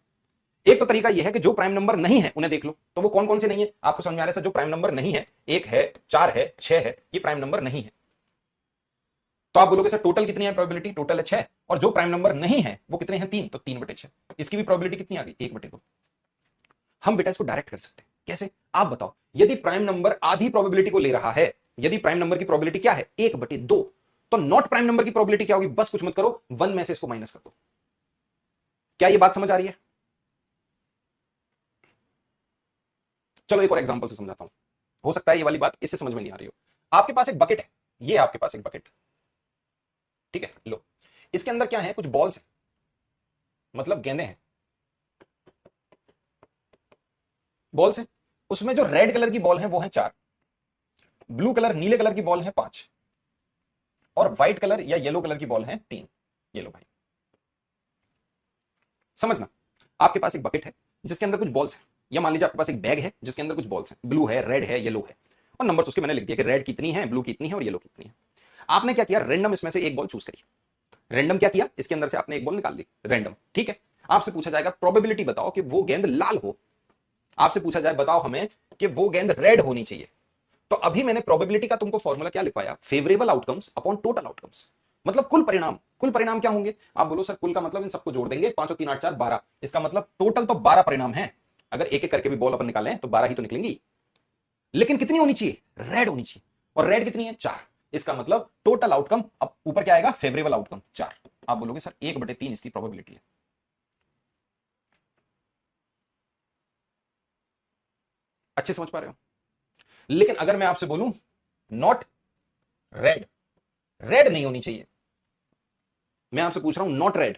एक तो तरीका यह है कि जो प्राइम नंबर नहीं है उन्हें देख लो, तो वो कौन कौन से नहीं है आपको समझ में आ रहा है, जो प्राइम नंबर नहीं है, 1 है 4 है 6 है, ये प्राइम नंबर नहीं है। तो आप बोलोगे सर टोटल कितनी है प्रोबेबिलिटी, टोटल है 6, और जो प्राइम नंबर नहीं है वो कितने हैं 3, तो 3/6, इसकी भी प्रोबेबिलिटी कितनी आ गई 1/2। हम बेटा इसको डायरेक्ट कर सकते हैं, कैसे आप बताओ। यदि प्राइम नंबर आधी प्रोबेबिलिटी को ले रहा है, यदि प्राइम नंबर की प्रोबेबिलिटी क्या है 1/2, तो नॉट प्राइम नंबर की प्रोबेबिलिटी क्या होगी, बस कुछ मत करो 1 में से इसको माइनस कर दो। क्या ये बात समझ आ रही है, चलो एक और एग्जांपल से समझाता हूं, हो सकता है ये वाली बात इससे समझ में नहीं आ रही हो। आपके पास एक बकेट है, ये आपके पास एक बकेट, ठीक है लो, इसके अंदर क्या है, कुछ बॉल्स है, मतलब गेंदे हैं, बॉल्स है। उसमें जो रेड कलर की बॉल है वो है 4, ब्लू कलर नीले कलर की बॉल है 5, और व्हाइट कलर या येलो कलर की बॉल है 3। ये लो भाई, समझना, आपके पास एक बकेट है जिसके अंदर कुछ बॉल्स है, या मान लीजिए आपके पास एक बैग है जिसके अंदर कुछ बॉल्स हैं, ब्लू है रेड है येलो है, और नंबर्स उसके मैंने लिख दिया कि रेड कितनी है, ब्लू कितनी है और येलो कितनी है। आपने क्या किया, रैंडम इसमें से एक बॉल चूज करी, रैंडम क्या किया, इसके अंदर से आपने एक बॉल निकाल ली रैंडम, ठीक है। आपसे पूछा जाएगा प्रोबेबिलिटी बताओ कि वो गेंद लाल हो, आपसे पूछा जाए बताओ हमें कि वो गेंद रेड होनी चाहिए। तो अभी मैंने प्रोबेबिलिटी का तुमको फॉर्मूला क्या लिखवाया, favourable outcomes upon total outcomes. मतलब कुल परिणाम क्या होंगे? आप बोलो सर कुल का मतलब इन सबको जोड़ देंगे, 5 और 3 8 4 12, इसका मतलब टोटल तो 12 परिणाम है। अगर एक एक करके भी बॉल अपन निकालें तो 12 ही तो निकलेंगी, लेकिन कितनी होनी चाहिए? रेड होनी चाहिए। और रेड कितनी है? 4। इसका मतलब टोटल आउटकम, अब ऊपर क्या आएगा? Favourable outcome 4। आप बोलोगे सर 1/3 इसकी प्रोबेबिलिटी है। अच्छे समझ पा रहे हो? लेकिन अगर मैं आपसे बोलूं नॉट रेड, रेड नहीं होनी चाहिए, मैं आपसे पूछ रहा हूं नॉट रेड,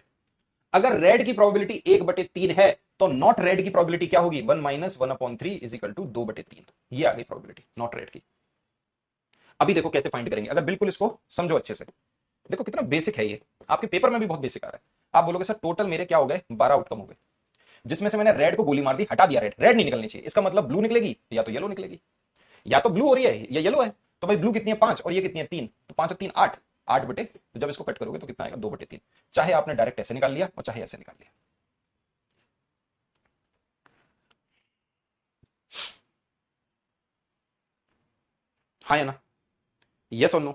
अगर रेड की प्रोबेबिलिटी 1/3 है तो नॉट रेड की प्रोबेबिलिटी क्या होगी? 1 - 1/3 इज इक्वल टू 2/3। ये आ गई प्रोबेबिलिटी नॉट रेड की। अभी देखो कैसे फाइंड करेंगे, अगर बिल्कुल इसको समझो अच्छे से। देखो कितना बेसिक है ये, आपके पेपर में भी बहुत बेसिक आ रहा है। आप बोलोगे सर टोटल मेरे क्या हो गए? 12 आउटकम हो गए, जिसमें से मैंने रेड को गोली मार दी, हटा दिया रेड, रेड नहीं निकलनी चाहिए, इसका मतलब ब्लू निकलेगी या तो येलो निकलेगी, या तो ब्लू हो रही है या येलो है। तो भाई ब्लू कितनी है? 5, और ये कितनी है? 3, तो 5 और 3 8, 8 बटे, तो जब इसको कट करोगे तो कितना आएगा? 2/3। चाहे आपने डायरेक्ट ऐसे निकाल लिया और चाहे ऐसे निकाल लिया। हाँ या ना? यस और नो?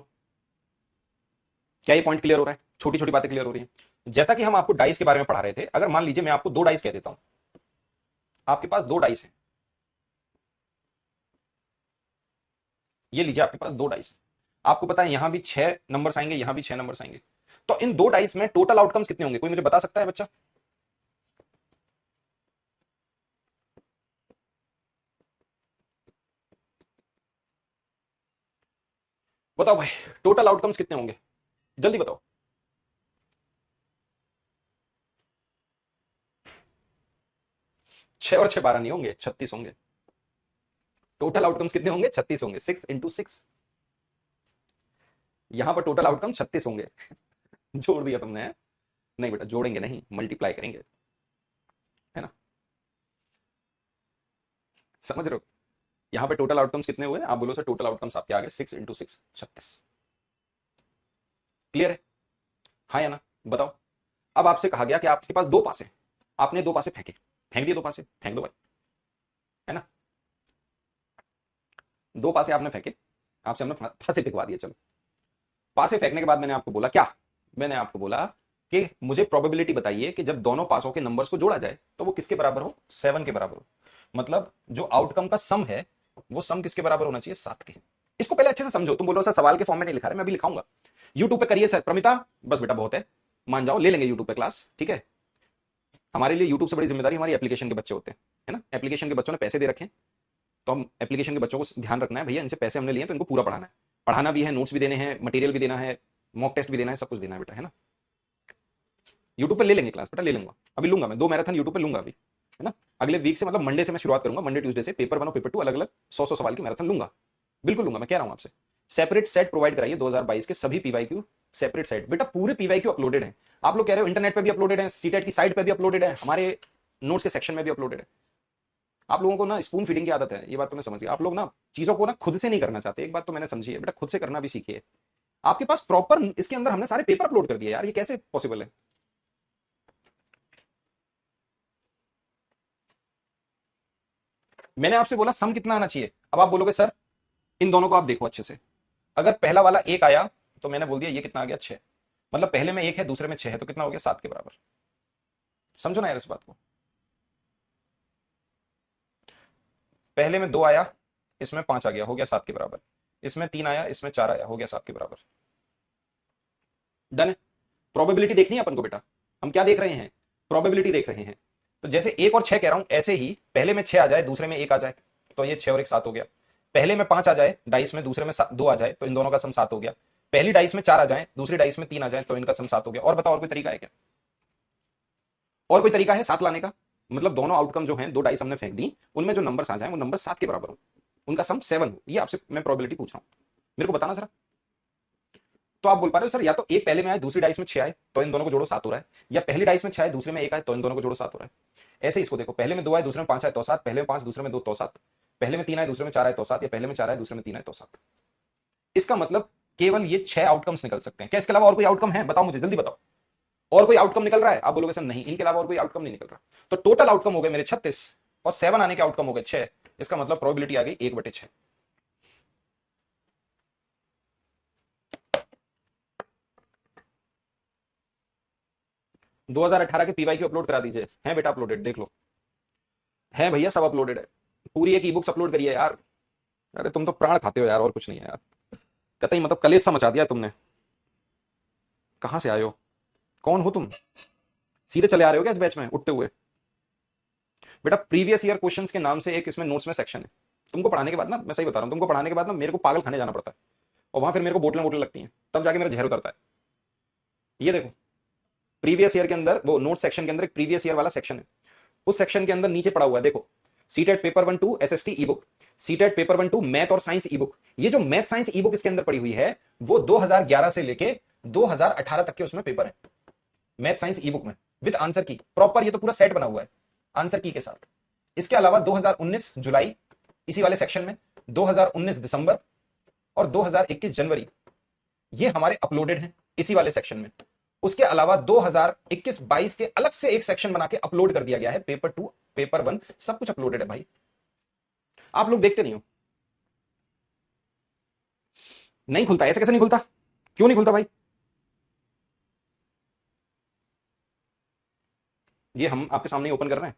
क्या ये पॉइंट क्लियर हो रहा है? छोटी छोटी बातें क्लियर हो रही हैं। जैसा कि हम आपको डाइस के बारे में पढ़ा रहे थे, अगर मान लीजिए मैं आपको 2 डाइस कह देता हूं, आपके पास 2 डाइस है, ये लीजिए आपके पास 2 डाइस है, आपको पता है यहां भी 6 नंबर्स आएंगे, यहां भी 6 नंबर्स आएंगे, तो इन 2 डाइस में टोटल आउटकम्स कितने होंगे? कोई मुझे बता सकता है बच्चा? बताओ भाई, टोटल आउटकम्स कितने होंगे? जल्दी बताओ। 6 और 6 12 नहीं होंगे, 36 होंगे। टोटल आउटकम्स कितने होंगे? 36 होंगे। 6 × 6, यहां पर टोटल आउटकम 36 होंगे। जोड़ दिया तुमने है? नहीं बेटा, जोड़ेंगे नहीं, मल्टीप्लाई करेंगे, है ना? समझ रहे हो? यहां पे टोटल आउटकम्स कितने हुए? आप बोलो सर टोटल आउटकम्स आपके आ गए 6 × 6 36। क्लियर है? हाँ या ना? बताओ। अब आपसे कहा गया कि आपके पास 2 पासे, आपने 2 पासे फेंके, फेंक दिए 2 पासे, फेंक दो भाई, है ना? 2 पासे आपने फेंके, आपसे हमने फांसे फेंकवा दिए, चलो। पासे फेंकने के बाद मैंने आपको बोला क्या? मैंने आपको बोला कि मुझे प्रोबेबिलिटी बताइए कि जब दोनों पासों के नंबर्स को जोड़ा जाए तो वो किसके बराबर हो? 7 के बराबर हो। मतलब जो आउटकम का सम है वो सम किसके बराबर होना चाहिए? 7 के। इसको पहले अच्छे से समझो। तुम बोलो सर सवाल के फॉर्म में नहीं लिखा रहे, मैं भी लिखाऊंगा। यूट्यूब पे करिए सर, प्रमिता बस बेटा बहुत है, मान जाओ, ले लेंगे यूट्यूब पे क्लास, ठीक है? हमारे लिए यूट्यूब से बड़ी जिम्मेदारी हमारी एप्लीकेशन के बच्चे होते हैं, है ना? एप्लीकेशन के बच्चों ने पैसे दे रखे हैं, तो हम एप्लीकेशन के बच्चों को ध्यान रखना है, भैया इनसे पैसे हमने लिए तो इनको पूरा पढ़ाना है, पढ़ाना भी है, नोट्स भी देने हैं, मटेरियल भी देना है, मॉक टेस्ट भी देना है, सब कुछ देना है बेटा, है ना? यूट्यूब पे ले लेंगे क्लास बेटा, ले लूंगा, अभी लूंगा मैं 2 मैराथन यूट्यूब पे लूंगा अभी, है ना? अगले वीक से, मतलब मंडे से मैं शुरुआत करूंगा, मंडे ट्यूसडे से पेपर 1 और पेपर 2 अलग अलग 100 सवाल की मैराथन लूंगा, बिल्कुल लूंगा, मैं कह रहा हूं आपसे। सेपरेट सेट प्रोवाइड कराइए 2022 के सभी पीवाईक्यू, सेपरेट सेट बेटा, पूरे पीवाईक्यू अपलोडेड है। आप लोग कह रहे हो इंटरनेट पे भी अपलोडेड है, सीटेट की साइट पे भी अपलोडेड है, हमारे नोट्स के सेक्शन में भी अपलोडेड है। आप लोगों को ना स्पून फीडिंग की आदत है, ये बात तो मैं समझ गया। आप लोग ना चीजों को ना खुद से नहीं करना चाहते, एक बात तो मैंने समझी है बेटा, खुद से करना भी सीखिए। आपके पास प्रॉपर इसके अंदर हमने सारे पेपर अपलोड कर दिए यार, ये कैसे पॉसिबल है? मैंने आपसे बोला सम कितना आना चाहिए, अब आप बोलोगे सर इन दोनों को आप देखो अच्छे से, अगर पहला वाला 1 आया तो मैंने बोल दिया ये कितना आ गया? 6। मतलब पहले में 1 है, दूसरे में 6 है, तो कितना हो गया? 7 के बराबर। समझो ना यार इस बात को। पहले में 2 आया, इसमें 5 आ गया, हो गया 7 के बराबर। इसमें 3 आया, इसमें 4 आया, हो गया 7 के बराबर। डन है? प्रोबेबिलिटी देखनी है अपन को बेटा, हम क्या देख रहे हैं? प्रोबेबिलिटी देख रहे हैं। तो जैसे 1 और 6 कह रहा हूं, ऐसे ही पहले में 6 आ जाए, दूसरे में 1 आ जाए, तो ये 6 और 1 7 हो गया। पहले में 5 आ जाए डाइस में, दूसरे में 2 आ जाए, तो इन दोनों का सम 7 हो गया। पहली डाइस में 4 आ जाए, दूसरी डाइस में 3 आ जाए, तो इनका सम 7 हो गया। और बताओ और कोई तरीका है क्या? और कोई तरीका है 7 लाने का? मतलब दोनों आउटकम जो हैं, 2 डाइस हमने फेंक दी, उनमें जो नंबर आ जाए वो नंबर 7 के बराबर हो, उनका सम 7 हो। ये आपसे मैं प्रोबेबिलिटी पूछ रहा हूं, मेरे को बताना जरा। तो आप बोल पा रहे हो सर या तो एक पहले में आए, दूसरी डाइस में 6 आए, तो इन दोनों को जोड़ो 7 हो रहा है, या पहली डाइस में 6 आए, दूसरे में 1 आए, तो इन दोनों को जोड़ो 7 हो रहा है। ऐसे इसको देखो, पहले में 2 आए, दूसरे में 5 आए तो 7, पहले में 5 दूसरे में 2 तो 7, पहले में 3 आए, दूसरे में 4 आए तो 7, या पहले में 4 आए, दूसरे में 3 आए तो 7। इसका मतलब केवल ये 6 आउटकम्स निकल सकते हैं क्या? इसके अलावा और कोई आउटकम है? बताओ मुझे, जल्दी बताओ। और कोई आउटकम निकल रहा है? आप बोलोगे सर नहीं, इनके अलावा और कोई आउटकम नहीं निकल रहा। तो टोटल आउटकम हो गए मेरे 36, और 7 आने के आउटकम हो गए 6। इसका मतलब प्रोबेबिलिटी आ गई 1/6। 2018 के पीवाई की अपलोड करा दीजिए। है बेटा अपलोडेड, देख लो। है भैया, सब अपलोडेड है। पूरी एक ई बुक्स अपलोड करिए यार। अरे तुम तो प्राण खाते हो यार, और कुछ नहीं है यार। कतई मतलब कलेश सा मचा दिया तुमने। कहां से आए हो? कौन हो तुम? सीधे चले आ रहे हो क्या इस बैच में उठते हुए? बेटा प्रीवियस ईयर क्वेश्चंस के नाम से एक इसमें नोट्स में सेक्शन है। तुमको पढ़ाने के बाद ना, मैं सही बता रहा हूँ, तुमको पढ़ाने के बाद ना मेरे को पागल खाने जाना पड़ता है, और वहां फिर मेरे को बोतलें बोतलें लगती हैं, तब जाके मेरा जहर उतरता है। ये देखो, प्रीवियस ईयर के अंदर वो नोट सेक्शन के अंदर एक प्रीवियस ईयर वाला सेक्शन है। उस सेक्शन के अंदर नीचे पड़ा हुआ है, देखो, सीटेट पेपर 1-2 एसएसटी ई बुक, सीटेट पेपर 1-2 मैथ और साइंस ई बुक। ये जो मैथ साइंस ई बुक इसके अंदर पड़ी हुई है, वो 2011 से लेके 2018 तक के उसमें पेपर है, मैथ साइंस ई बुक में, विद आंसर की प्रॉपर। ये तो पूरा सेट बना हुआ है आंसर की के साथ। इसके अलावा 2019 जुलाई इसी वाले सेक्शन में, 2019 दिसंबर और 2021 जनवरी, ये हमारे अपलोडेड हैं इसी वाले सेक्शन में। उसके अलावा 2021-22 के अलग से एक सेक्शन बना के अपलोड कर दिया गया है, पेपर 2 पेपर 1 सब कुछ अपलोडेड है भाई। आप लोग देखते नहीं हो। नहीं खुलता, ऐसे कैसे नहीं खुलता? क्यों नहीं खुलता भाई? ये हम आपके सामने ही ओपन कर रहे हैं।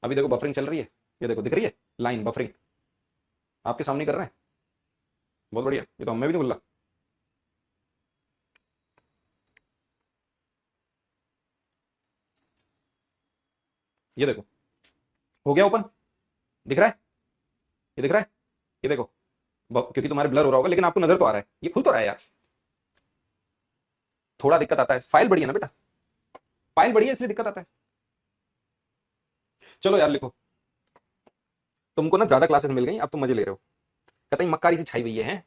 अभी देखो बफरिंग चल रही है, ये देखो दिख रही है लाइन बफरिंग, आपके सामने कर रहे हैं। बहुत बढ़िया, ये तो हमें भी नहीं खुल रहा। ये देखो हो गया ओपन, दिख रहा है, ये दिख रहा है, ये देखो। क्योंकि तुम्हारे ब्लर हो रहा होगा, लेकिन आपको नजर तो आ रहा है, ये खुल तो रहा है यार। थोड़ा दिक्कत आता है, फाइल बड़ी है ना बेटा, फाइल बड़ी है इसलिए दिक्कत आता है। चलो यार लिखो, तुमको ना ज्यादा क्लासेस मिल गई, अब तुम मजे ले रहे हो। कतई मक्कारी से छाई हुई है।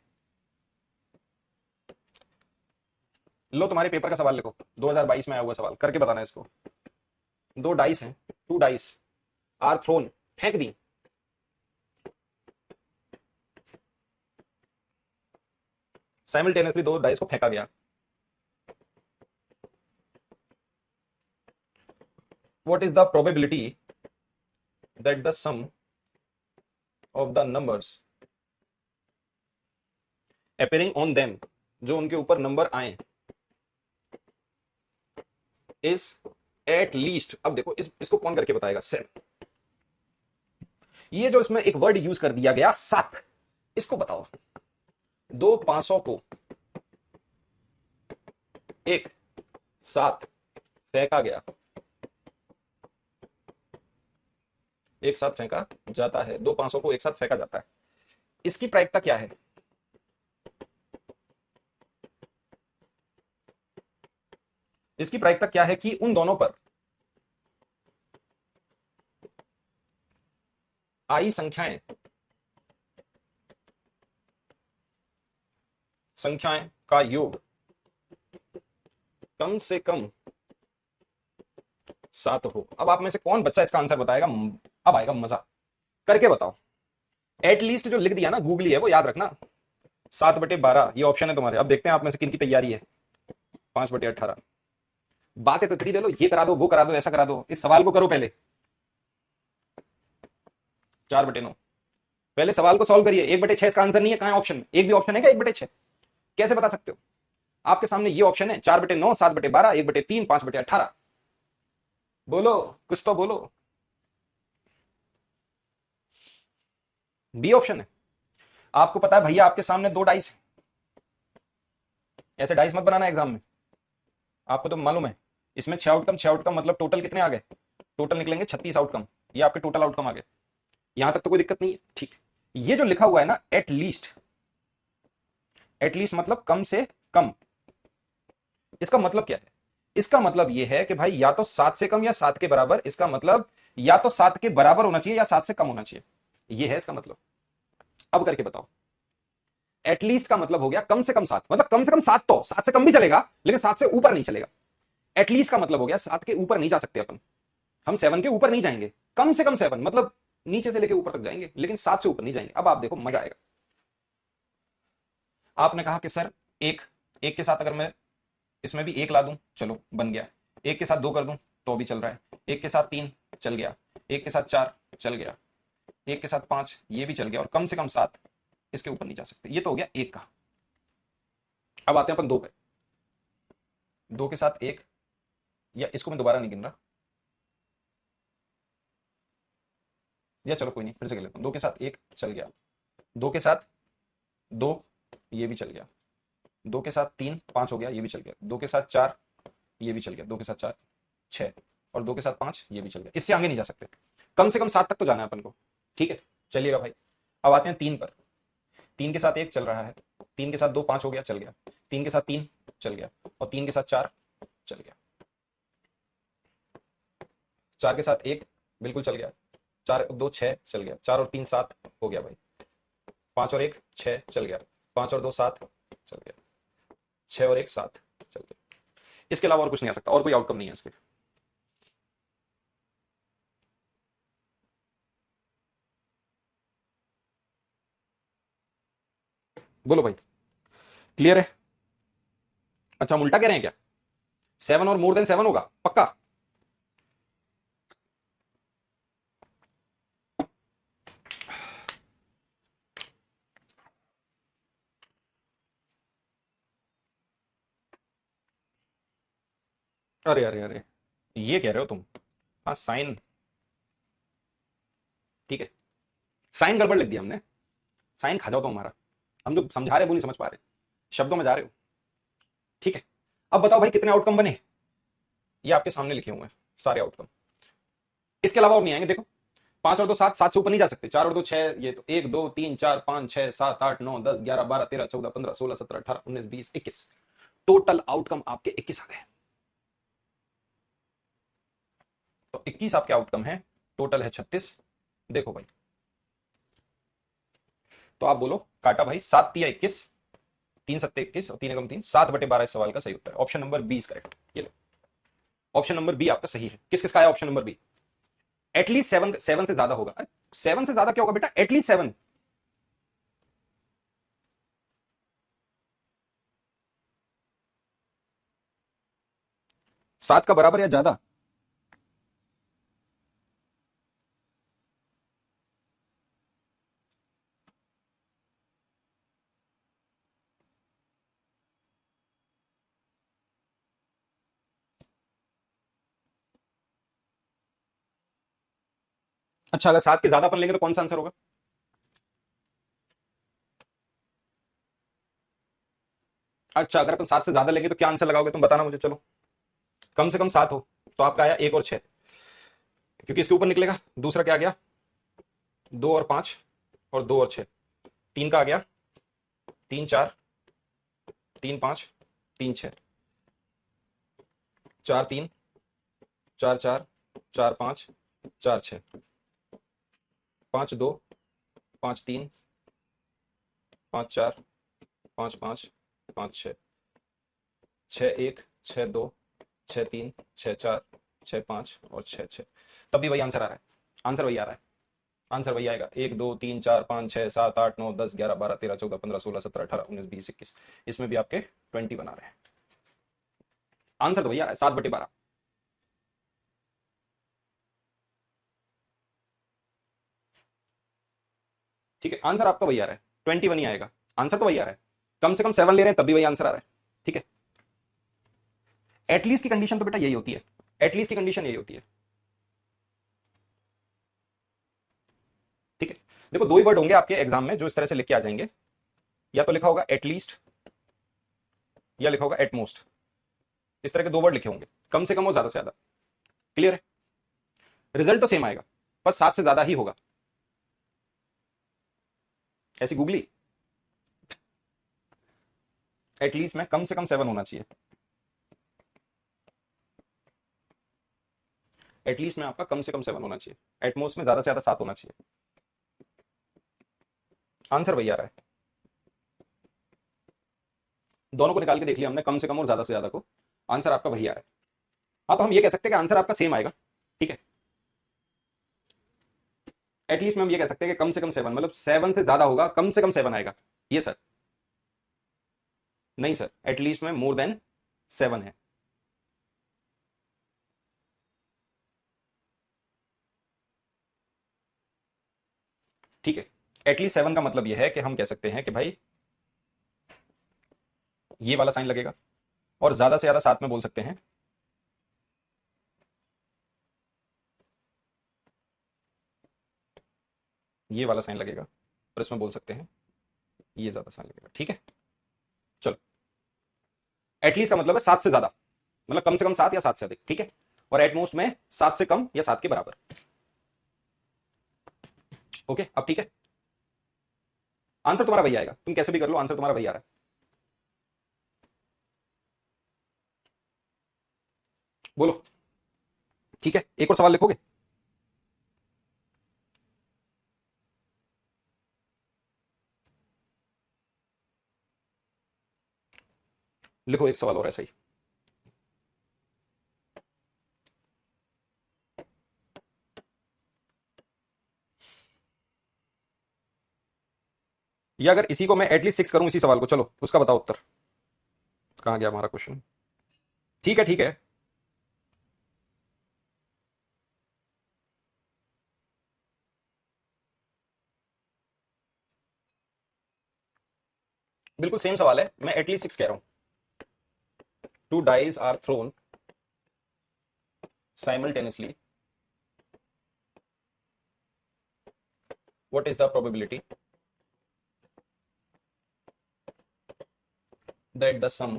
लो तुम्हारे पेपर का सवाल लिखो, 2022 में आया हुआ सवाल, करके बताना इसको। 2 डाइस हैं, 2 डाइस आर थ्रोन, फेंक दी। साइमल्टेनियसली 2 डाइस को फेंका गया। What is the probability that the sum of the numbers appearing on them, जो उनके ऊपर नंबर आए, is at least, अब देखो इसको कौन करके बताएगा? 7। ये जो इसमें एक वर्ड यूज कर दिया गया 7, इसको बताओ। 2 500 को एक साथ फेंका गया, एक साथ फेंका जाता है, 2 500 को एक साथ फेंका जाता है। इसकी प्रायिकता क्या है? इसकी प्रायिकता क्या है कि उन दोनों पर आई संख्याएं का योग कम से कम 7 हो। अब आप में से कौन बच्चा इसका आंसर बताएगा? अब आएगा मजा, करके बताओ। एटलीस्ट जो लिख दिया ना गूगली है, वो याद रखना। 7/12 ये ऑप्शन है तुम्हारे। अब देखते हैं आप में से किन की तैयारी है। 5/18 बातें तो इतनी दे लो, ये करा दो, वो करा दो, ऐसा करा दो। इस सवाल को करो पहले। 4/9 पहले सवाल को सॉल्व करिए। 1/6 इसका आंसर नहीं है, कहां है ऑप्शन में? एक भी ऑप्शन है क्या 1/6? कैसे बता सकते हो? आपके सामने ये ऑप्शन है, 4/9, 7/12, 1/3, 5/18। बोलो, कुछ तो बोलो। बी ऑप्शन है। आपको पता है भैया, आपके सामने 2 डाइस है, ऐसे डाइस मत बनाना एग्जाम में। आपको तो मालूम है, इसमें 6 आउटकम, 6 आउटकम मतलब टोटल कितने आ गए? टोटल निकलेंगे 36 आउटकम। ये आपके टोटल आउटकम आ गए। यहां तक तो कोई दिक्कत नहीं है, ठीक। ये जो लिखा हुआ है ना एटलीस्ट, एटलीस्ट मतलब कम से कम, इसका मतलब क्या है? इसका मतलब यह है कि भाई या तो 7 से कम या 7 के बराबर। इसका मतलब या तो 7 के बराबर होना चाहिए या 7 से कम होना चाहिए, यह है इसका मतलब। अब करके बताओ। एटलीस्ट का मतलब हो गया कम से कम 7, मतलब कम से कम 7, तो 7 से कम भी चलेगा लेकिन 7 से ऊपर नहीं चलेगा। एटलीस्ट का मतलब हो गया 7 के ऊपर नहीं जा सकते अपन, हम 7 के ऊपर नहीं जाएंगे। कम से कम 7 मतलब नीचे से लेके ऊपर तक जाएंगे, लेकिन 7 से ऊपर नहीं जाएंगे। अब आप देखो मजा आएगा। आपने कहा कि सर एक एक के साथ अगर मैं इसमें भी 1 ला दूं, चलो बन गया। एक के साथ 2 कर दूं तो भी चल रहा है। एक के साथ 3 चल गया, एक के साथ 4 चल गया, एक के साथ 5 ये भी चल गया, और कम से कम 7 इसके ऊपर नहीं जा सकते। ये तो हो गया 1 का। अब आते हैं अपन 2 पे। 2 के साथ 1, या इसको मैं दोबारा नहीं गिन रहा, या चलो कोई नहीं, फिर से गिन लेता हूँ। 2 के साथ 1 चल गया, 2 के साथ 2 ये भी चल गया, 2 के साथ 3 5 हो गया, ये भी चल गया, 2 के साथ 4 ये भी चल गया, 2 के साथ 4 6, और 2 के साथ 5 ये भी चल गया। इससे आगे नहीं जा सकते, कम से कम 7 तक तो जाना है अपन को। ठीक है, चलिएगा भाई। अब आते हैं 3 पर। 3 के साथ 1 चल रहा है, 3 के साथ 2 5 हो गया, चल गया, 3 के साथ 3 चल गया, और 3 के साथ 4 चल गया, 4 के साथ 1 बिल्कुल चल गया, 4 और 2 6 चल गया, 4 और 3 7 हो गया भाई, 5 और 1 6 चल गया, 5 और 2 7 चल गया, 6 और 1 7 चल गया। इसके अलावा और कुछ नहीं आ सकता, और कोई आउटकम नहीं है इसके। बोलो भाई, क्लियर है? अच्छा, हम उल्टा कह रहे हैं क्या? 7 और मोर देन 7 होगा पक्का? अरे अरे अरे, ये कह रहे हो तुम? हाँ साइन, ठीक है, साइन गड़बड़ लिख दिया हमने, साइन खा जाओ तो हमारा, हम जो समझा रहे वो नहीं समझ पा रहे, शब्दों में जा रहे हो। ठीक है, अब बताओ भाई कितने आउटकम बने? ये आपके सामने लिखे हुए हैं सारे आउटकम, इसके अलावा और नहीं आएंगे। देखो, 5 और 2 7, 7 से ऊपर नहीं जा सकते, 4 और 2 6, ये तो 1 2 3 4 5 6 7 8 9 10 11 12 13 14 15 16 17 18 19 20 21, टोटल आउटकम आपके 21 आ गए। तो 21 आपके आउटकम है, टोटल है 36। देखो भाई, तो आप बोलो काटा भाई, 7 तिया 21, 3 सत्ते 21 और 3 एकम 3, 7/12 इस सवाल का सही उत्तर है। Option number b is correct. ये लो, ऑप्शन नंबर बी आपका सही है। किस किस का है ऑप्शन नंबर बी? एटलीस्ट 7, 7 से ज्यादा होगा। 7 से ज्यादा क्या होगा बेटा? एटलीस्ट 7। 7 का बराबर या ज्यादा? अच्छा, अगर 7 के ज्यादा अपन लेंगे तो कौन सा आंसर होगा? अच्छा, अगर अपन 7 से ज्यादा लेंगे तो क्या आंसर लगाओगे तुम, बताना मुझे। चलो, कम से कम 7 हो तो आपका आया 1 और 6, क्योंकि इसके ऊपर निकलेगा। दूसरा क्या आ गया? 2 और 5, और 2 और 6, 3 का आ गया 3 4, 3 5, 3 6, 4 3, 4 4, 4 5, 4 6, 5 2, 5 3, 5 4, 5 5, 5 6, 6 1, 6 2, 6 3, 6 4, 6 5 और 6 6। तब भी वही आंसर आ रहा है, आंसर वही आ रहा है, आंसर वही आएगा। 1 2 3 4 5 6 7 8 9 10 11 12 13 14 15 16 17 18 19 20 21, इसमें भी आपके 20 बना रहे हैं। आंसर तो वही आ रहा है, 7/12। ठीक है, आंसर आपका वही आ रहा है, 21 ही आएगा। आंसर तो वही आ रहा है, कम से कम 7 ले रहे हैं तब भी वही आंसर आ रहा है। ठीक है, एटलीस्ट की कंडीशन तो बेटा यही होती है, एटलीस्ट की कंडीशन यही होती है। ठीक है, देखो, दो ही वर्ड होंगे आपके एग्जाम में जो इस तरह से लिख के आ जाएंगे, या तो लिखा होगा एटलीस्ट, या लिखा होगा एटमोस्ट। इस तरह के दो वर्ड लिखे होंगे, कम से कम और ज्यादा से ज्यादा। क्लियर है? रिजल्ट तो सेम आएगा, बस 7 से ज्यादा ही होगा। ऐसी गूगली, एटलीस्ट में कम से कम 7 होना चाहिए, एटलीस्ट में आपका कम से कम 7 होना चाहिए, एटमोस्ट में ज्यादा से ज्यादा 7 होना चाहिए। आंसर वही आ रहा है, दोनों को निकाल के देख लिया हमने, कम से कम और ज्यादा से ज्यादा को, आंसर आपका वही आ रहा है। हाँ, तो हम ये कह सकते हैं कि आंसर आपका सेम आएगा। ठीक है, एटलीस्ट में हम ये कह सकते हैं कि कम से कम 7, मतलब 7 से ज्यादा होगा, कम से कम 7 आएगा। ये सर, नहीं सर, एटलीस्ट में मोर देन 7 है। ठीक है, एटलीस्ट 7 का मतलब यह है कि हम कह सकते हैं कि भाई ये वाला साइन लगेगा, और ज्यादा से ज्यादा साथ में बोल सकते हैं ये वाला साइन लगेगा, और इसमें बोल सकते हैं ये ज्यादा साइन लगेगा। ठीक है, चलो। एटलीस्ट का मतलब है 7 से ज्यादा, मतलब कम से कम 7 या 7 से अधिक। ठीक है, और एटमोस्ट में 7 से कम या 7 के बराबर। ओके, अब ठीक है, आंसर तुम्हारा वही आएगा, तुम कैसे भी कर लो, आंसर तुम्हारा वही आ रहा है। बोलो। ठीक है, एक और सवाल लिखोगे? लिखो एक सवाल और ऐसा ही। या अगर इसी को मैं एटलीस्ट 6 करूं, इसी सवाल को, चलो उसका बताओ उत्तर। कहां गया हमारा क्वेश्चन? ठीक है, ठीक है। बिल्कुल सेम सवाल है, मैं एटलीस्ट 6 कह रहा हूं। Two dice are thrown simultaneously, what is the probability that the sum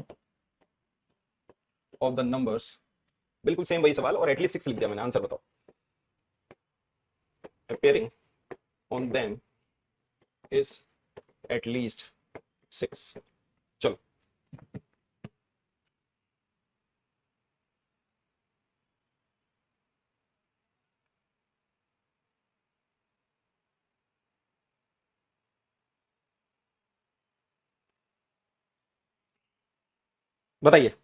of the numbers, बिल्कुल सेम वही सवाल, और एटलीस्ट 6 लिख दिया मैंने। आंसर बताओ। appearing on them is at least 6। चलो, बताइए।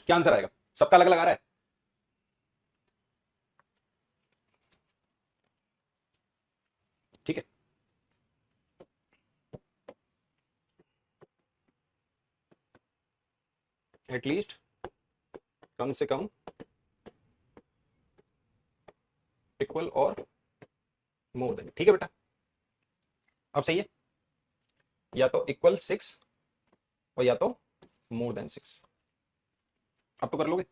क्या आंसर आएगा? सबका अलग अलग आ रहा है। ठीक है, एटलीस्ट, कम से कम, इक्वल और मोर देन। ठीक है बेटा, अब सही है, या तो इक्वल 6 और या तो मोर देन 6। अब तो कर लोगे।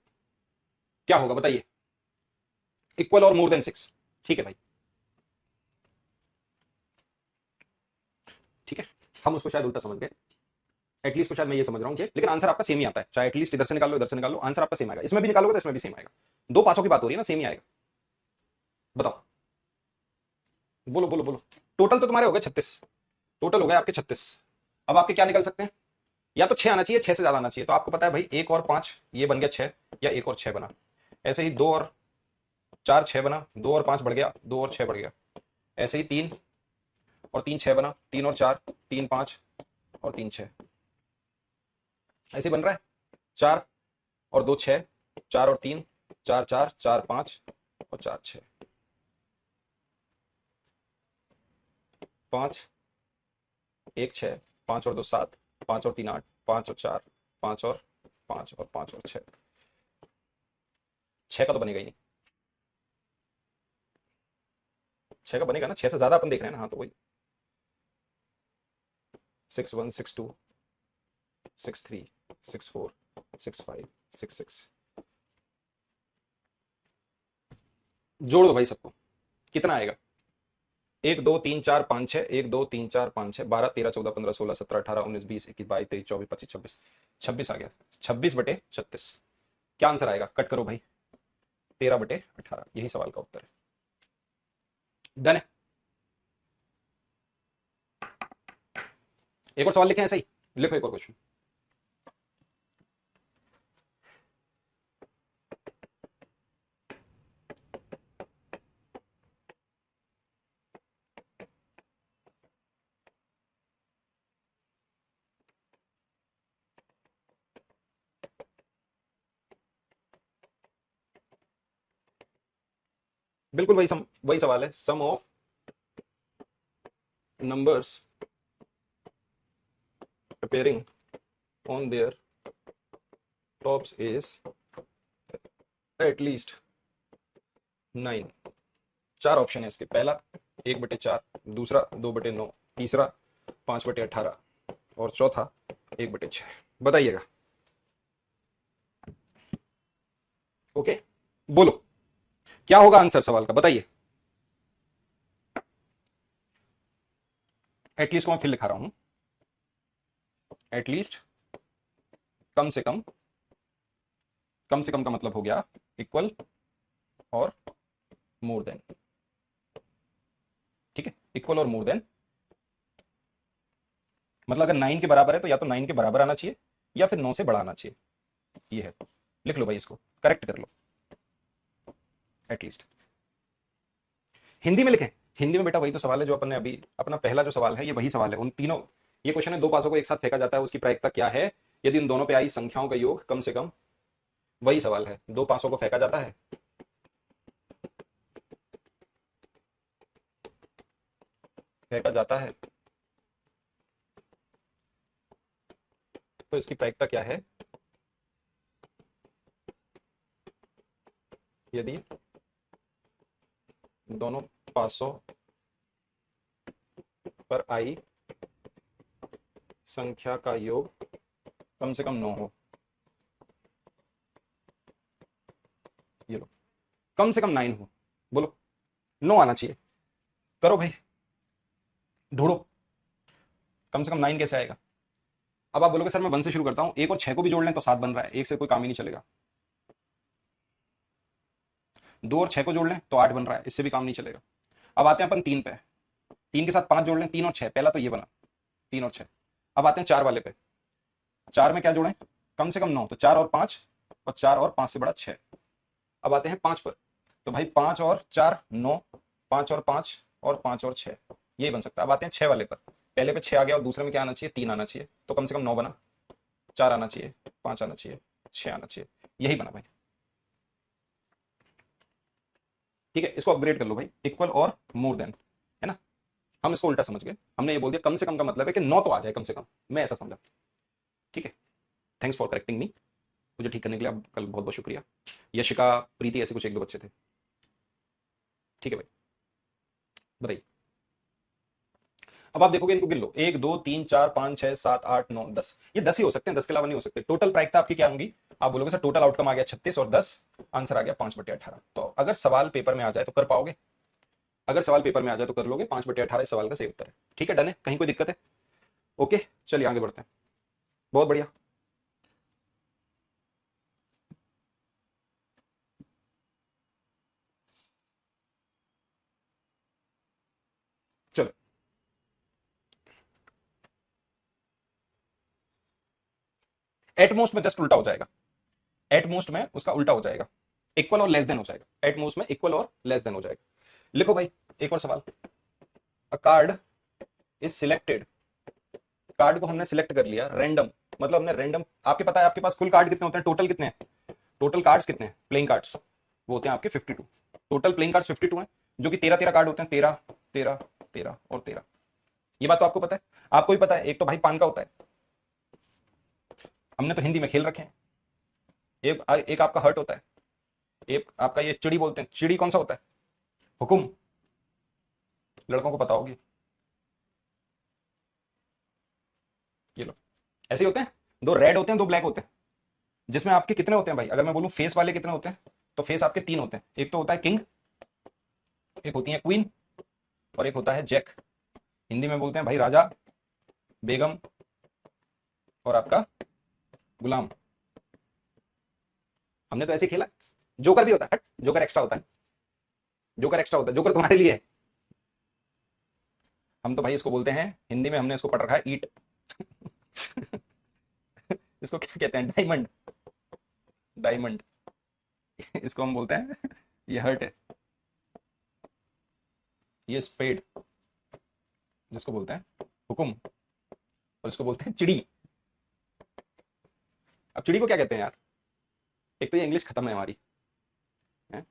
क्या होगा बताइए? इक्वल और मोर देन 6। ठीक है भाई, ठीक है। हम उसको शायद उल्टा समझ गए, एटलीस्ट को शायद मैं ये समझ रहा हूँ कि, लेकिन आंसर आपका सेम ही आता है, चाहे एटलीस्ट इधर से निकाल लो इधर से निकाल लो, आंसर आपका सेम आएगा। इसमें भी निकालोगे तो इसमें भी सेम आएगा। दो पासों की बात हो रही है ना, सेम ही आएगा। बताओ, बोलो बोलो बोलो। टोटल तो तुम्हारे हो गए 36, टोटल हो गए आपके 36। अब आपके क्या निकल सकते हैं? या तो 6 आना चाहिए, 6 से ज्यादा आना चाहिए। तो आपको पता है भाई, 1 और 5 ये बन गया 6, या 1 और 6 बना। ऐसे ही 2 और 4 6 बना, 2 और 5 बढ़ गया, 2 और 6 बढ़ गया। ऐसे ही 3 और 3 6 बना, 3 और 4 3 5 और 3 6। ऐसे बन रहा है 4 और 2 6, 4 और 3 4 4 4 5 और 4 6, 5 1 6, 5 और 2 7, 5 और 3 8, 5 और 4 5 और 5 और 5 और 6। 6 का तो बनेगा ही नहीं। 6 का बनेगा ना, 6 से ज्यादा अपन देख रहे हैं ना। हाँ तो वही 6 1 6 2 6 3 6 4 6 5 6 6। जोड़ दो भाई सबको, कितना आएगा? 1 2 3 4 5 6, 1 2 3 4 5 6, 12 13 14 15 16 17 18 19 20 21 22 23 24 25 26। 26 आ गया, 26/36। क्या आंसर आएगा? कट करो भाई, 13/18, यही सवाल का उत्तर है। डन है। एक और सवाल लिखे ऐसा ही, लिखो एक और क्वेश्चन। बिल्कुल वही सवाल है। Sum of numbers appearing on their tops is at least 9। 4 option है इसके, पहला 1/4, दूसरा 2/9, तीसरा 5/18 और चौथा 1/6। बताइएगा। ओके, बोलो क्या होगा आंसर सवाल का, बताइए। एटलीस्ट को मैं फिर लिखा रहा हूं, एटलीस्ट कम से कम, कम से कम का मतलब हो गया इक्वल और मोर देन। ठीक है, इक्वल और मोर देन मतलब अगर 9 के बराबर है तो या तो 9 के बराबर आना चाहिए या फिर 9 से बड़ा आना चाहिए। ये है, लिख लो भाई, इसको करेक्ट कर लो। एटलीस्ट हिंदी में लिखें, हिंदी में बेटा वही तो सवाल है जो अपन ने अभी, अपना पहला जो सवाल है ये वही सवाल है। उन तीनों, ये क्वेश्चन है, दो पासों को एक साथ फेंका जाता है, उसकी प्रायिकता क्या है यदि उन दोनों पे आई संख्याओं का योग कम से कम, वही सवाल है। दो पासों को फेंका जाता है, फेंका जाता है, तो इसकी प्रायिकता क्या है यदि दोनों पासों पर आई संख्या का योग कम से कम 9 हो। ये लो, कम से कम 9 हो, बोलो 9 आना चाहिए। करो भाई, ढूंढो कम से कम 9 कैसे आएगा। अब आप बोलोगे सर मैं 1 से शुरू करता हूं, 1 और 6 को भी जोड़ लें तो 7 बन रहा है, 1 से कोई काम ही नहीं चलेगा। 2 और 6 को जोड़ लें तो 8 बन रहा है, इससे भी काम नहीं चलेगा। अब आते हैं अपन 3 पे, 3 के साथ 5 जोड़ लें, 3 और 6, पहला तो ये बना 3 और 6। अब आते हैं 4 वाले पे, 4 में क्या जोड़ें, कम से कम 9, तो 4 और 5, और 4 और 5 से बड़ा 6। अब आते हैं 5 पर, तो भाई 5 और 4 9, 5 और 5 और 5 और 6, यही बन सकता है। अब आते हैं 6 वाले पर, पहले पे 6 आ गया और दूसरे में क्या आना चाहिए, 3 आना चाहिए, तो कम से कम 9 बना, 4 आना चाहिए, 5 आना चाहिए, 6 आना चाहिए, यही बना भाई। ठीक है, इसको अपग्रेड कर लो भाई, इक्वल और मोर देन, है ना। हम इसको उल्टा समझ गए, हमने ये बोल दिया कम से कम का मतलब है कि 9 तो आ जाए कम से कम, मैं ऐसा समझा। ठीक है, थैंक्स फॉर करेक्टिंग मी, मुझे ठीक करने के लिए कल बहुत बहुत शुक्रिया। यशिका, प्रीति, ऐसे कुछ एक दो बच्चे थे। ठीक है भाई, बताइए। अब आप देखोगे, इनको गिन लो, 1 2 3 4 5 6 7 8 9 10, ये 10 ही हो सकते हैं, 10 के अलावा नहीं हो सकते। टोटल प्रायिकता आपकी क्या होंगी, आप बोलोगे सर टोटल आउटकम आ गया 36 और 10, आंसर आ गया 5/18। तो अगर सवाल पेपर में आ जाए तो कर पाओगे, अगर सवाल पेपर में आ जाए तो कर लोगे, 5/18 इस सवाल का सही उत्तर है। ठीक है, डन है, कहीं कोई दिक्कत है। ओके, चलिए आगे बढ़ते हैं, बहुत बढ़िया। चलो, एटमोस्ट में जस्ट उल्टा हो जाएगा, एटमोस्ट में उसका उल्टा हो जाएगा, इक्वल और लेस देन हो जाएगा, एटमोस्ट में इक्वल और लेस देन हो जाएगा। लिखो भाई एक और सवाल, अ कार्ड इज सिलेक्टेड, कार्ड को हमने सिलेक्ट कर लिया रैंडम, मतलब हमने रैंडम, आपके पता है आपके पास कुल कार्ड कितने होते हैं, टोटल कितने हैं, टोटल कार्ड्स कितने हैं प्लेइंग कार्ड्स, वो होते हैं आपके 52, टोटल प्लेइंग कार्ड्स 52 हैं, जो कि 13 13 कार्ड होते हैं, 13 13 13 और 13। ये बात तो आपको पता है, आपको भी पता है, एक तो भाई पान का होता है, हमने तो हिंदी में खेल रखे हैं, एक आपका हर्ट होता है, एक आपका ये चिड़ी बोलते हैं, चिड़ी कौन सा होता है, हुकुम, लड़कों को पता होगी। ये लो, ऐसे ही होते हैं, दो रेड होते हैं दो ब्लैक होते हैं, जिसमें आपके कितने होते हैं भाई, अगर मैं बोलूं फेस वाले कितने होते हैं, तो फेस आपके 3 होते हैं, एक तो होता है किंग, एक होती है क्वीन, और एक होता है जैक। हिंदी में बोलते हैं भाई राजा, बेगम, और आपका गुलाम। हमने तो ऐसे खेला। जोकर भी होता है, जोकर एक्स्ट्रा होता है, जोकर एक्स्ट्रा होता है, जोकर तुम्हारे लिए है। हम तो भाई इसको बोलते हैं हिंदी में, हमने इसको पढ़ रखा है ईट। इसको क्या कहते हैं, डायमंड, डायमंड। इसको हम बोलते हैं, ये हर्ट है, ये स्पेड, जिसको बोलते हैं हुकुम, और इसको बोलते हैं चिड़ी। अब चिड़ी को क्या कहते हैं यार, एक तो ये इंग्लिश खत्म है हमारी, है?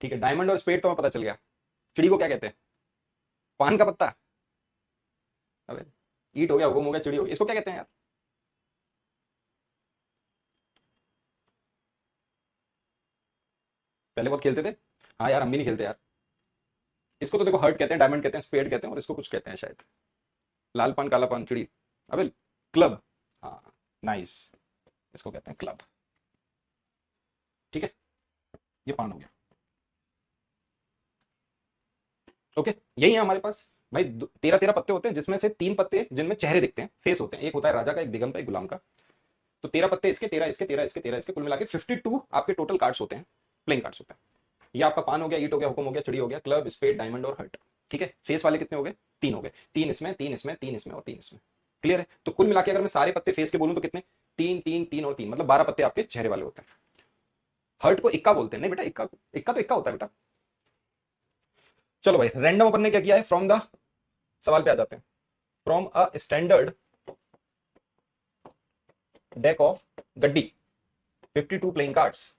ठीक है, डायमंड और स्पेड तो हमें पता चल गया, चिड़ी को क्या कहते हैं, पान का पत्ता। अबे ईट हो गया, हुकुम हो गया, चिड़ी हो गया, इसको क्या कहते हैं यार, पहले बहुत खेलते थे। हाँ यार, हम भी नहीं खेलते यार। इसको तो देखो हर्ट कहते हैं, डायमंड कहते हैं, स्पेड कहते हैं, और इसको कुछ कहते हैं शायद, लाल पान काला पान चिड़ी, अबे क्लब। हाँ, नाइस, इसको कहते हैं क्लब। ठीक है, ये पान हो गया। ओके, यही है हमारे पास भाई। 13 13 पत्ते होते हैं, जिसमें से 3 पत्ते जिनमें चेहरे दिखते हैं, फेस होते हैं। एक होता है राजा का, एक बेगम का, एक गुलाम का। तो 13 पत्ते इसके, 13 इसके, 13 इसके, 13 इसके, कुल मिला के 52 आपके टोटल कार्ड्स होते हैं, प्लेइंग कार्ड्स होते हैं। ये आपका पान हो गया, ईट हो गया, हुक्म हो गया, चिड़ी हो गया, क्लब, स्पेड, डायमंड और हर्ट। ठीक है, फेस वाले कितने हो गए? 3 हो गए। 3 इसमें, 3 इसमें, 3 इसमें और 3 इसमें। क्लियर है? तो कुल मिला के अगर मैं सारे पत्ते फेस के बोलूं तो कितने? 3 3 3 और 3, मतलब 12 पत्ते आपके चेहरे वाले होते हैं। हर्ट को इक्का बोलते हैं। नहीं बेटा, इक्का इक्का तो इक्का होता है बेटा। चलो भाई, रैंडम अपन ने क्या किया है, फ्रॉम द, सवाल पे आ जाते हैं। From a standard deck of गड्डी 52 प्लेइंग कार्ड्स,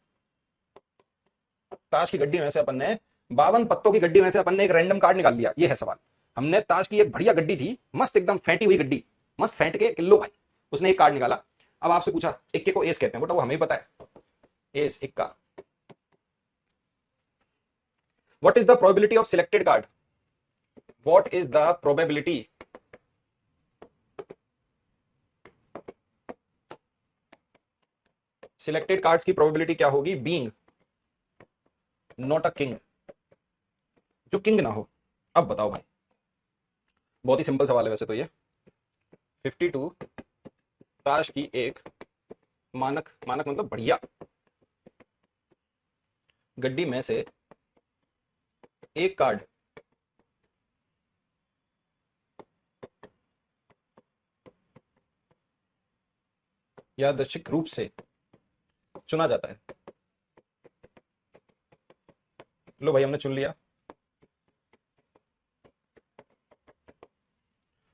ताश की गड्डी में से अपन ने 52 पत्तों की गड्डी में से अपन ने एक रैंडम कार्ड निकाल लिया। ये है सवाल। हमने ताश की एक बढ़िया गड्डी थी, मस्त एकदम फेंटी हुई गड्डी, मस्त फेंट के किलो भाई, उसने एक कार्ड निकाला। अब आपसे पूछा, इक्के को एस कहते हैं बेटा, वो हमें पता है, एस इक्का। What is the probability of selected card? What is the probability selected cards की प्रोबेबिलिटी क्या होगी? बीइंग नॉट अ किंग, जो किंग ना हो। अब बताओ भाई, बहुत ही सिंपल सवाल है वैसे तो ये। 52 ताश की एक मानक, मानक मतलब बढ़िया गड्डी में से एक कार्ड यादृच्छिक रूप से चुना जाता है। लो भाई, हमने चुन लिया।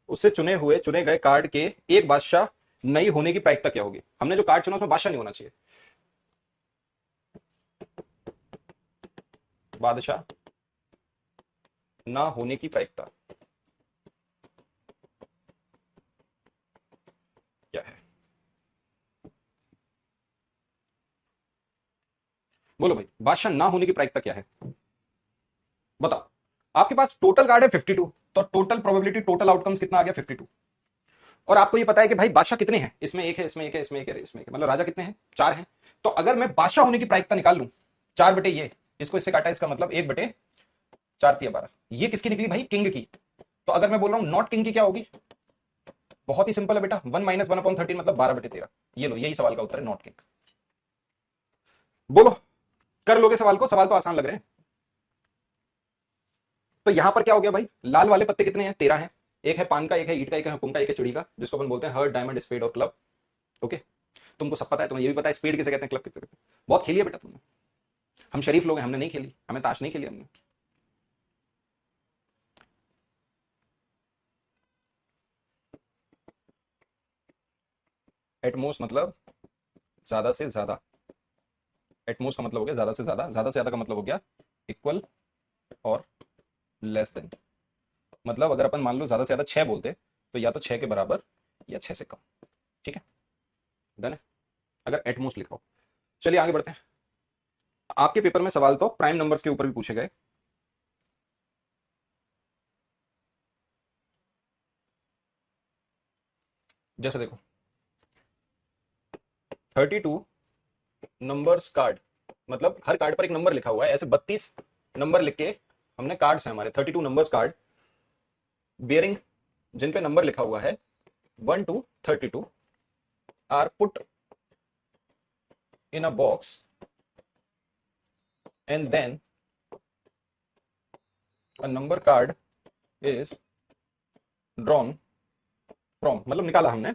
उससे चुने गए कार्ड के एक बादशाह नहीं होने की प्रायिकता क्या होगी? हमने जो कार्ड चुना उसमें बादशाह नहीं होना चाहिए। बादशाह ना होने की प्रायिकता क्या है? बोलो भाई, बादशाह ना होने की प्रायिकता क्या है? बताओ। आपके पास टोटल कार्ड है 52, तो टोटल प्रोबेबिलिटी, टोटल आउटकम्स कितना आ गया? 52। और आपको ये पता है कि भाई बादशाह कितने हैं, इसमें एक है, इसमें एक है, इसमें एक है, इसमें एक है, मतलब राजा कितने हैं? 4 हैं। तो अगर मैं बादशाह होने की प्रायिकता निकाल लूं, 4 बटे ये, इसको इससे काटा, इसका मतलब 1 बटे 4 तिया 12। ये किसकी निकली भाई? किंग की। तो अगर मैं बोल रहा हूं नॉट किंग की, क्या होगी? बहुत ही सिंपल है बेटा, 1 - 1/13 मतलब 12 बटे 13। ये लो, यही सवाल का उत्तर है, नॉट किंग। बोलो, कर लोगे सवाल को? सवाल तो आसान लग रहे हैं। तो यहां पर क्या हो गया भाई, लाल वाले पत्ते कितने हैं? 13 हैं। एक है पान का, एक है ईट का, एक है हुकुम का, एक है चिड़ी का, जिसको अपन बोलते हैं हर्ट, डायमंड, स्पेड और क्लब। ओके, तुमको सब पता है, तुम्हें ये भी पता है स्पेड किसे कहते हैं, क्लब किसे कहते हैं। बहुत खेली है बेटा तुमने। हम शरीफ लोग हैं, हमने नहीं खेली, हमें ताश नहीं खेली हमने। एटमोस्ट मतलब ज्यादा से ज्यादा। एटमोस्ट का मतलब हो गया ज्यादा से ज्यादा, ज्यादा से ज्यादा का मतलब हो गया इक्वल और लेस देन। मतलब अगर अपन मान लो ज्यादा से ज्यादा 6 बोलते, तो या तो 6 के बराबर या 6 से कम। ठीक है, डन है, अगर एटमोस्ट लिखा हो। चलिए आगे बढ़ते हैं। आपके पेपर में सवाल तो प्राइम नंबर्स के ऊपर भी पूछे गए। जैसे देखो, 32 नंबर्स कार्ड, मतलब हर कार्ड पर एक नंबर लिखा हुआ है, ऐसे 32 नंबर लिख के हमने कार्ड्स हैं हमारे 32 नंबर्स कार्ड बियरिंग, जिन पे नंबर लिखा हुआ है 1 to 32 are put in a box and then a number card is drawn from, मतलब निकाला हमने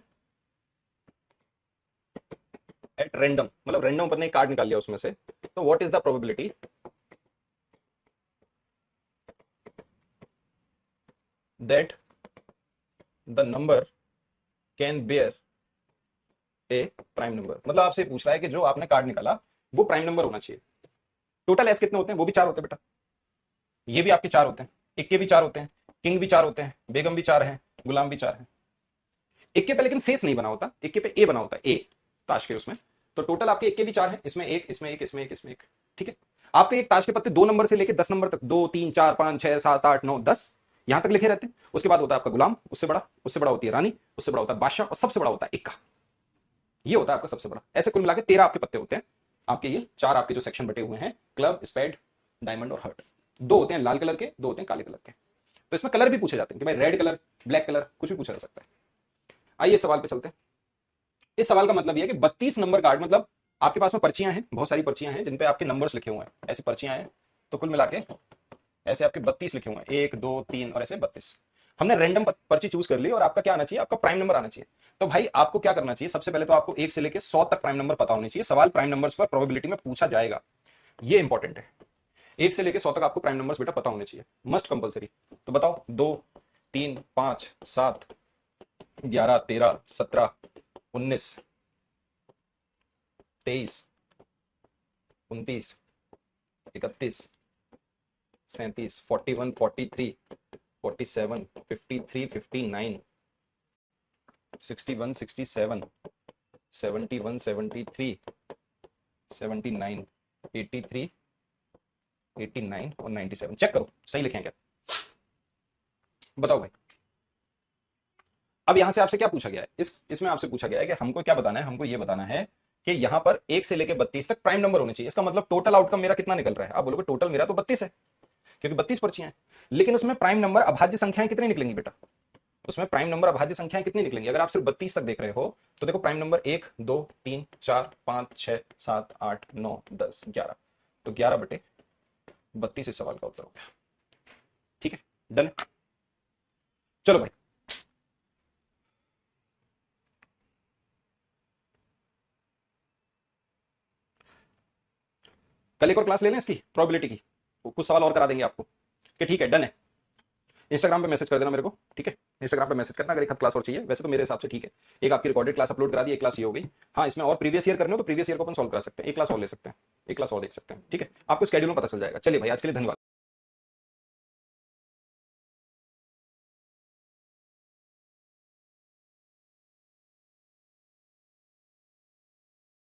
एट रैंडम, मतलब रैंडम पर ने कार्ड निकाल लिया उसमें से। तो what is the probability that the number can bear a prime number? मतलब आपसे पूछ रहा है कि जो आपने कार्ड निकाला वो प्राइम नंबर होना चाहिए। टोटल एस कितने होते हैं? वो भी 4 होते हैं बेटा। ये भी आपके 4 होते हैं, इक्के भी 4 होते हैं, किंग भी 4 होते हैं, बेगम भी 4 है, गुलाम भी 4 है। इक्के पे लेकिन फेस नहीं बना होता, इक्के पे ए बना होता है, ए ताश के उसमें। तो टोटल आपके इक्के भी 4 हैं, इसमें एक, इसमें एक, इसमें एक, इसमें एक। ठीक है, आपके एक ताश के पत्ते 2 नंबर से लेके 10 नंबर तक, 2 3 4 5 6 7 8 9 10 यहां तक लिखे रहते हैं। उसके बाद होता है आपका गुलाम, उससे बड़ा होती है रानी, उससे बड़ा होता है बादशाह, और सबसे बड़ा होता है इक्का। ये होता है आपका सबसे बड़ा। ऐसे कुल मिला के 13 आपके पत्ते होते हैं। आपके ये 4 आपके जो सेक्शन बटे हुए हैं, क्लब, स्पेड, डायमंड और हर्ट। 2 होते हैं लाल कलर के, 2 होते हैं काले कलर के। तो इसमें कलर भी पूछे जाते हैं कि भाई रेड कलर, ब्लैक कलर, कुछ भी पूछा जा सकता है। आइए इस सवाल पे चलते हैं। इस सवाल का मतलब यह है कि 32 नंबर कार्ड, मतलब आपके पास में पर्चियां हैं, बहुत सारी पर्चियां हैं जिन पे आपके नंबर्स लिखे हुए हैं, ऐसी पर्चियां हैं। तो कुल मिला के ऐसे आपके 32 लिखे हुए हैं, 1 2 3 और ऐसे 32। हमने रैंडम पर्ची चूज कर ली और आपका क्या आना चाहिए, आपका प्राइम नंबर आना चाहिए। तो भाई आपको क्या करना चाहिए, सबसे पहले तो आपको 1 से लेकर 100 तक प्राइम नंबर पता होने चाहिए। सवाल प्राइम नंबर्स पर प्रोबेबिलिटी में पूछा जाएगा, ये इंपॉर्टेंट है। 1 से लेकर 100 तक आपको प्राइम नंबर्स बेटा पता होने चाहिए, मस्ट कंपलसरी। तो बताओ 2 3 5 7 11 13 17 19 23 29 31 37 41 43 47 53 59 61 67 71 73 79 83 89 और 97। चेक करो सही लिखे हैं क्या, बताओ भाई। अब यहां से आपसे क्या पूछा गया है, इसमें आपसे पूछा गया है कि हमको क्या बताना है, हमको ये बताना है कि यहां पर 1 से लेकर 32 तक प्राइम नंबर होने चाहिए। इसका मतलब टोटल आउटकम मेरा कितना निकल रहा है, आप बोलोगे टोटल मेरा तो 32 है क्योंकि 32 पर्चियां हैं, लेकिन उसमें प्राइम नंबर अभाज्य संख्याएं कितनी निकलेंगी बेटा, उसमें प्राइम नंबर अभाज्य संख्याएं कितनी निकलेंगी। अगर आप सिर्फ 32 तक देख रहे हो तो देखो प्राइम नंबर 1 2 3 4 5 6 7 8 9 10 11, तो 11 बटे 32 इस सवाल का उत्तर हो गया। ठीक है, डन। चलो भाई कल एक और क्लास ले लें इसकी प्रोबेबिलिटी की, कुछ सवाल और करा देंगे आपको कि ठीक है डन है। इंस्टाग्राम पे मैसेज कर देना मेरे को, ठीक है, इंस्टाग्राम पे मैसेज करना अगर एक हाथ क्लास और चाहिए। वैसे तो मेरे हिसाब से ठीक है, एक आपकी रिकॉर्डेड क्लास अपलोड करा दी, एक क्लास ये हो गई। हाँ इसमें और प्रीवियस ईयर करने हो तो प्रीवियस ईयर को अपन सॉल्व करा सकते हैं, एक क्लास और ले सकते हैं, एक क्लास और देख सकते हैं। ठीक है, आपको स्केड्यूल में पता चल जाएगा। चलिए भाई आज के लिए धन्यवाद।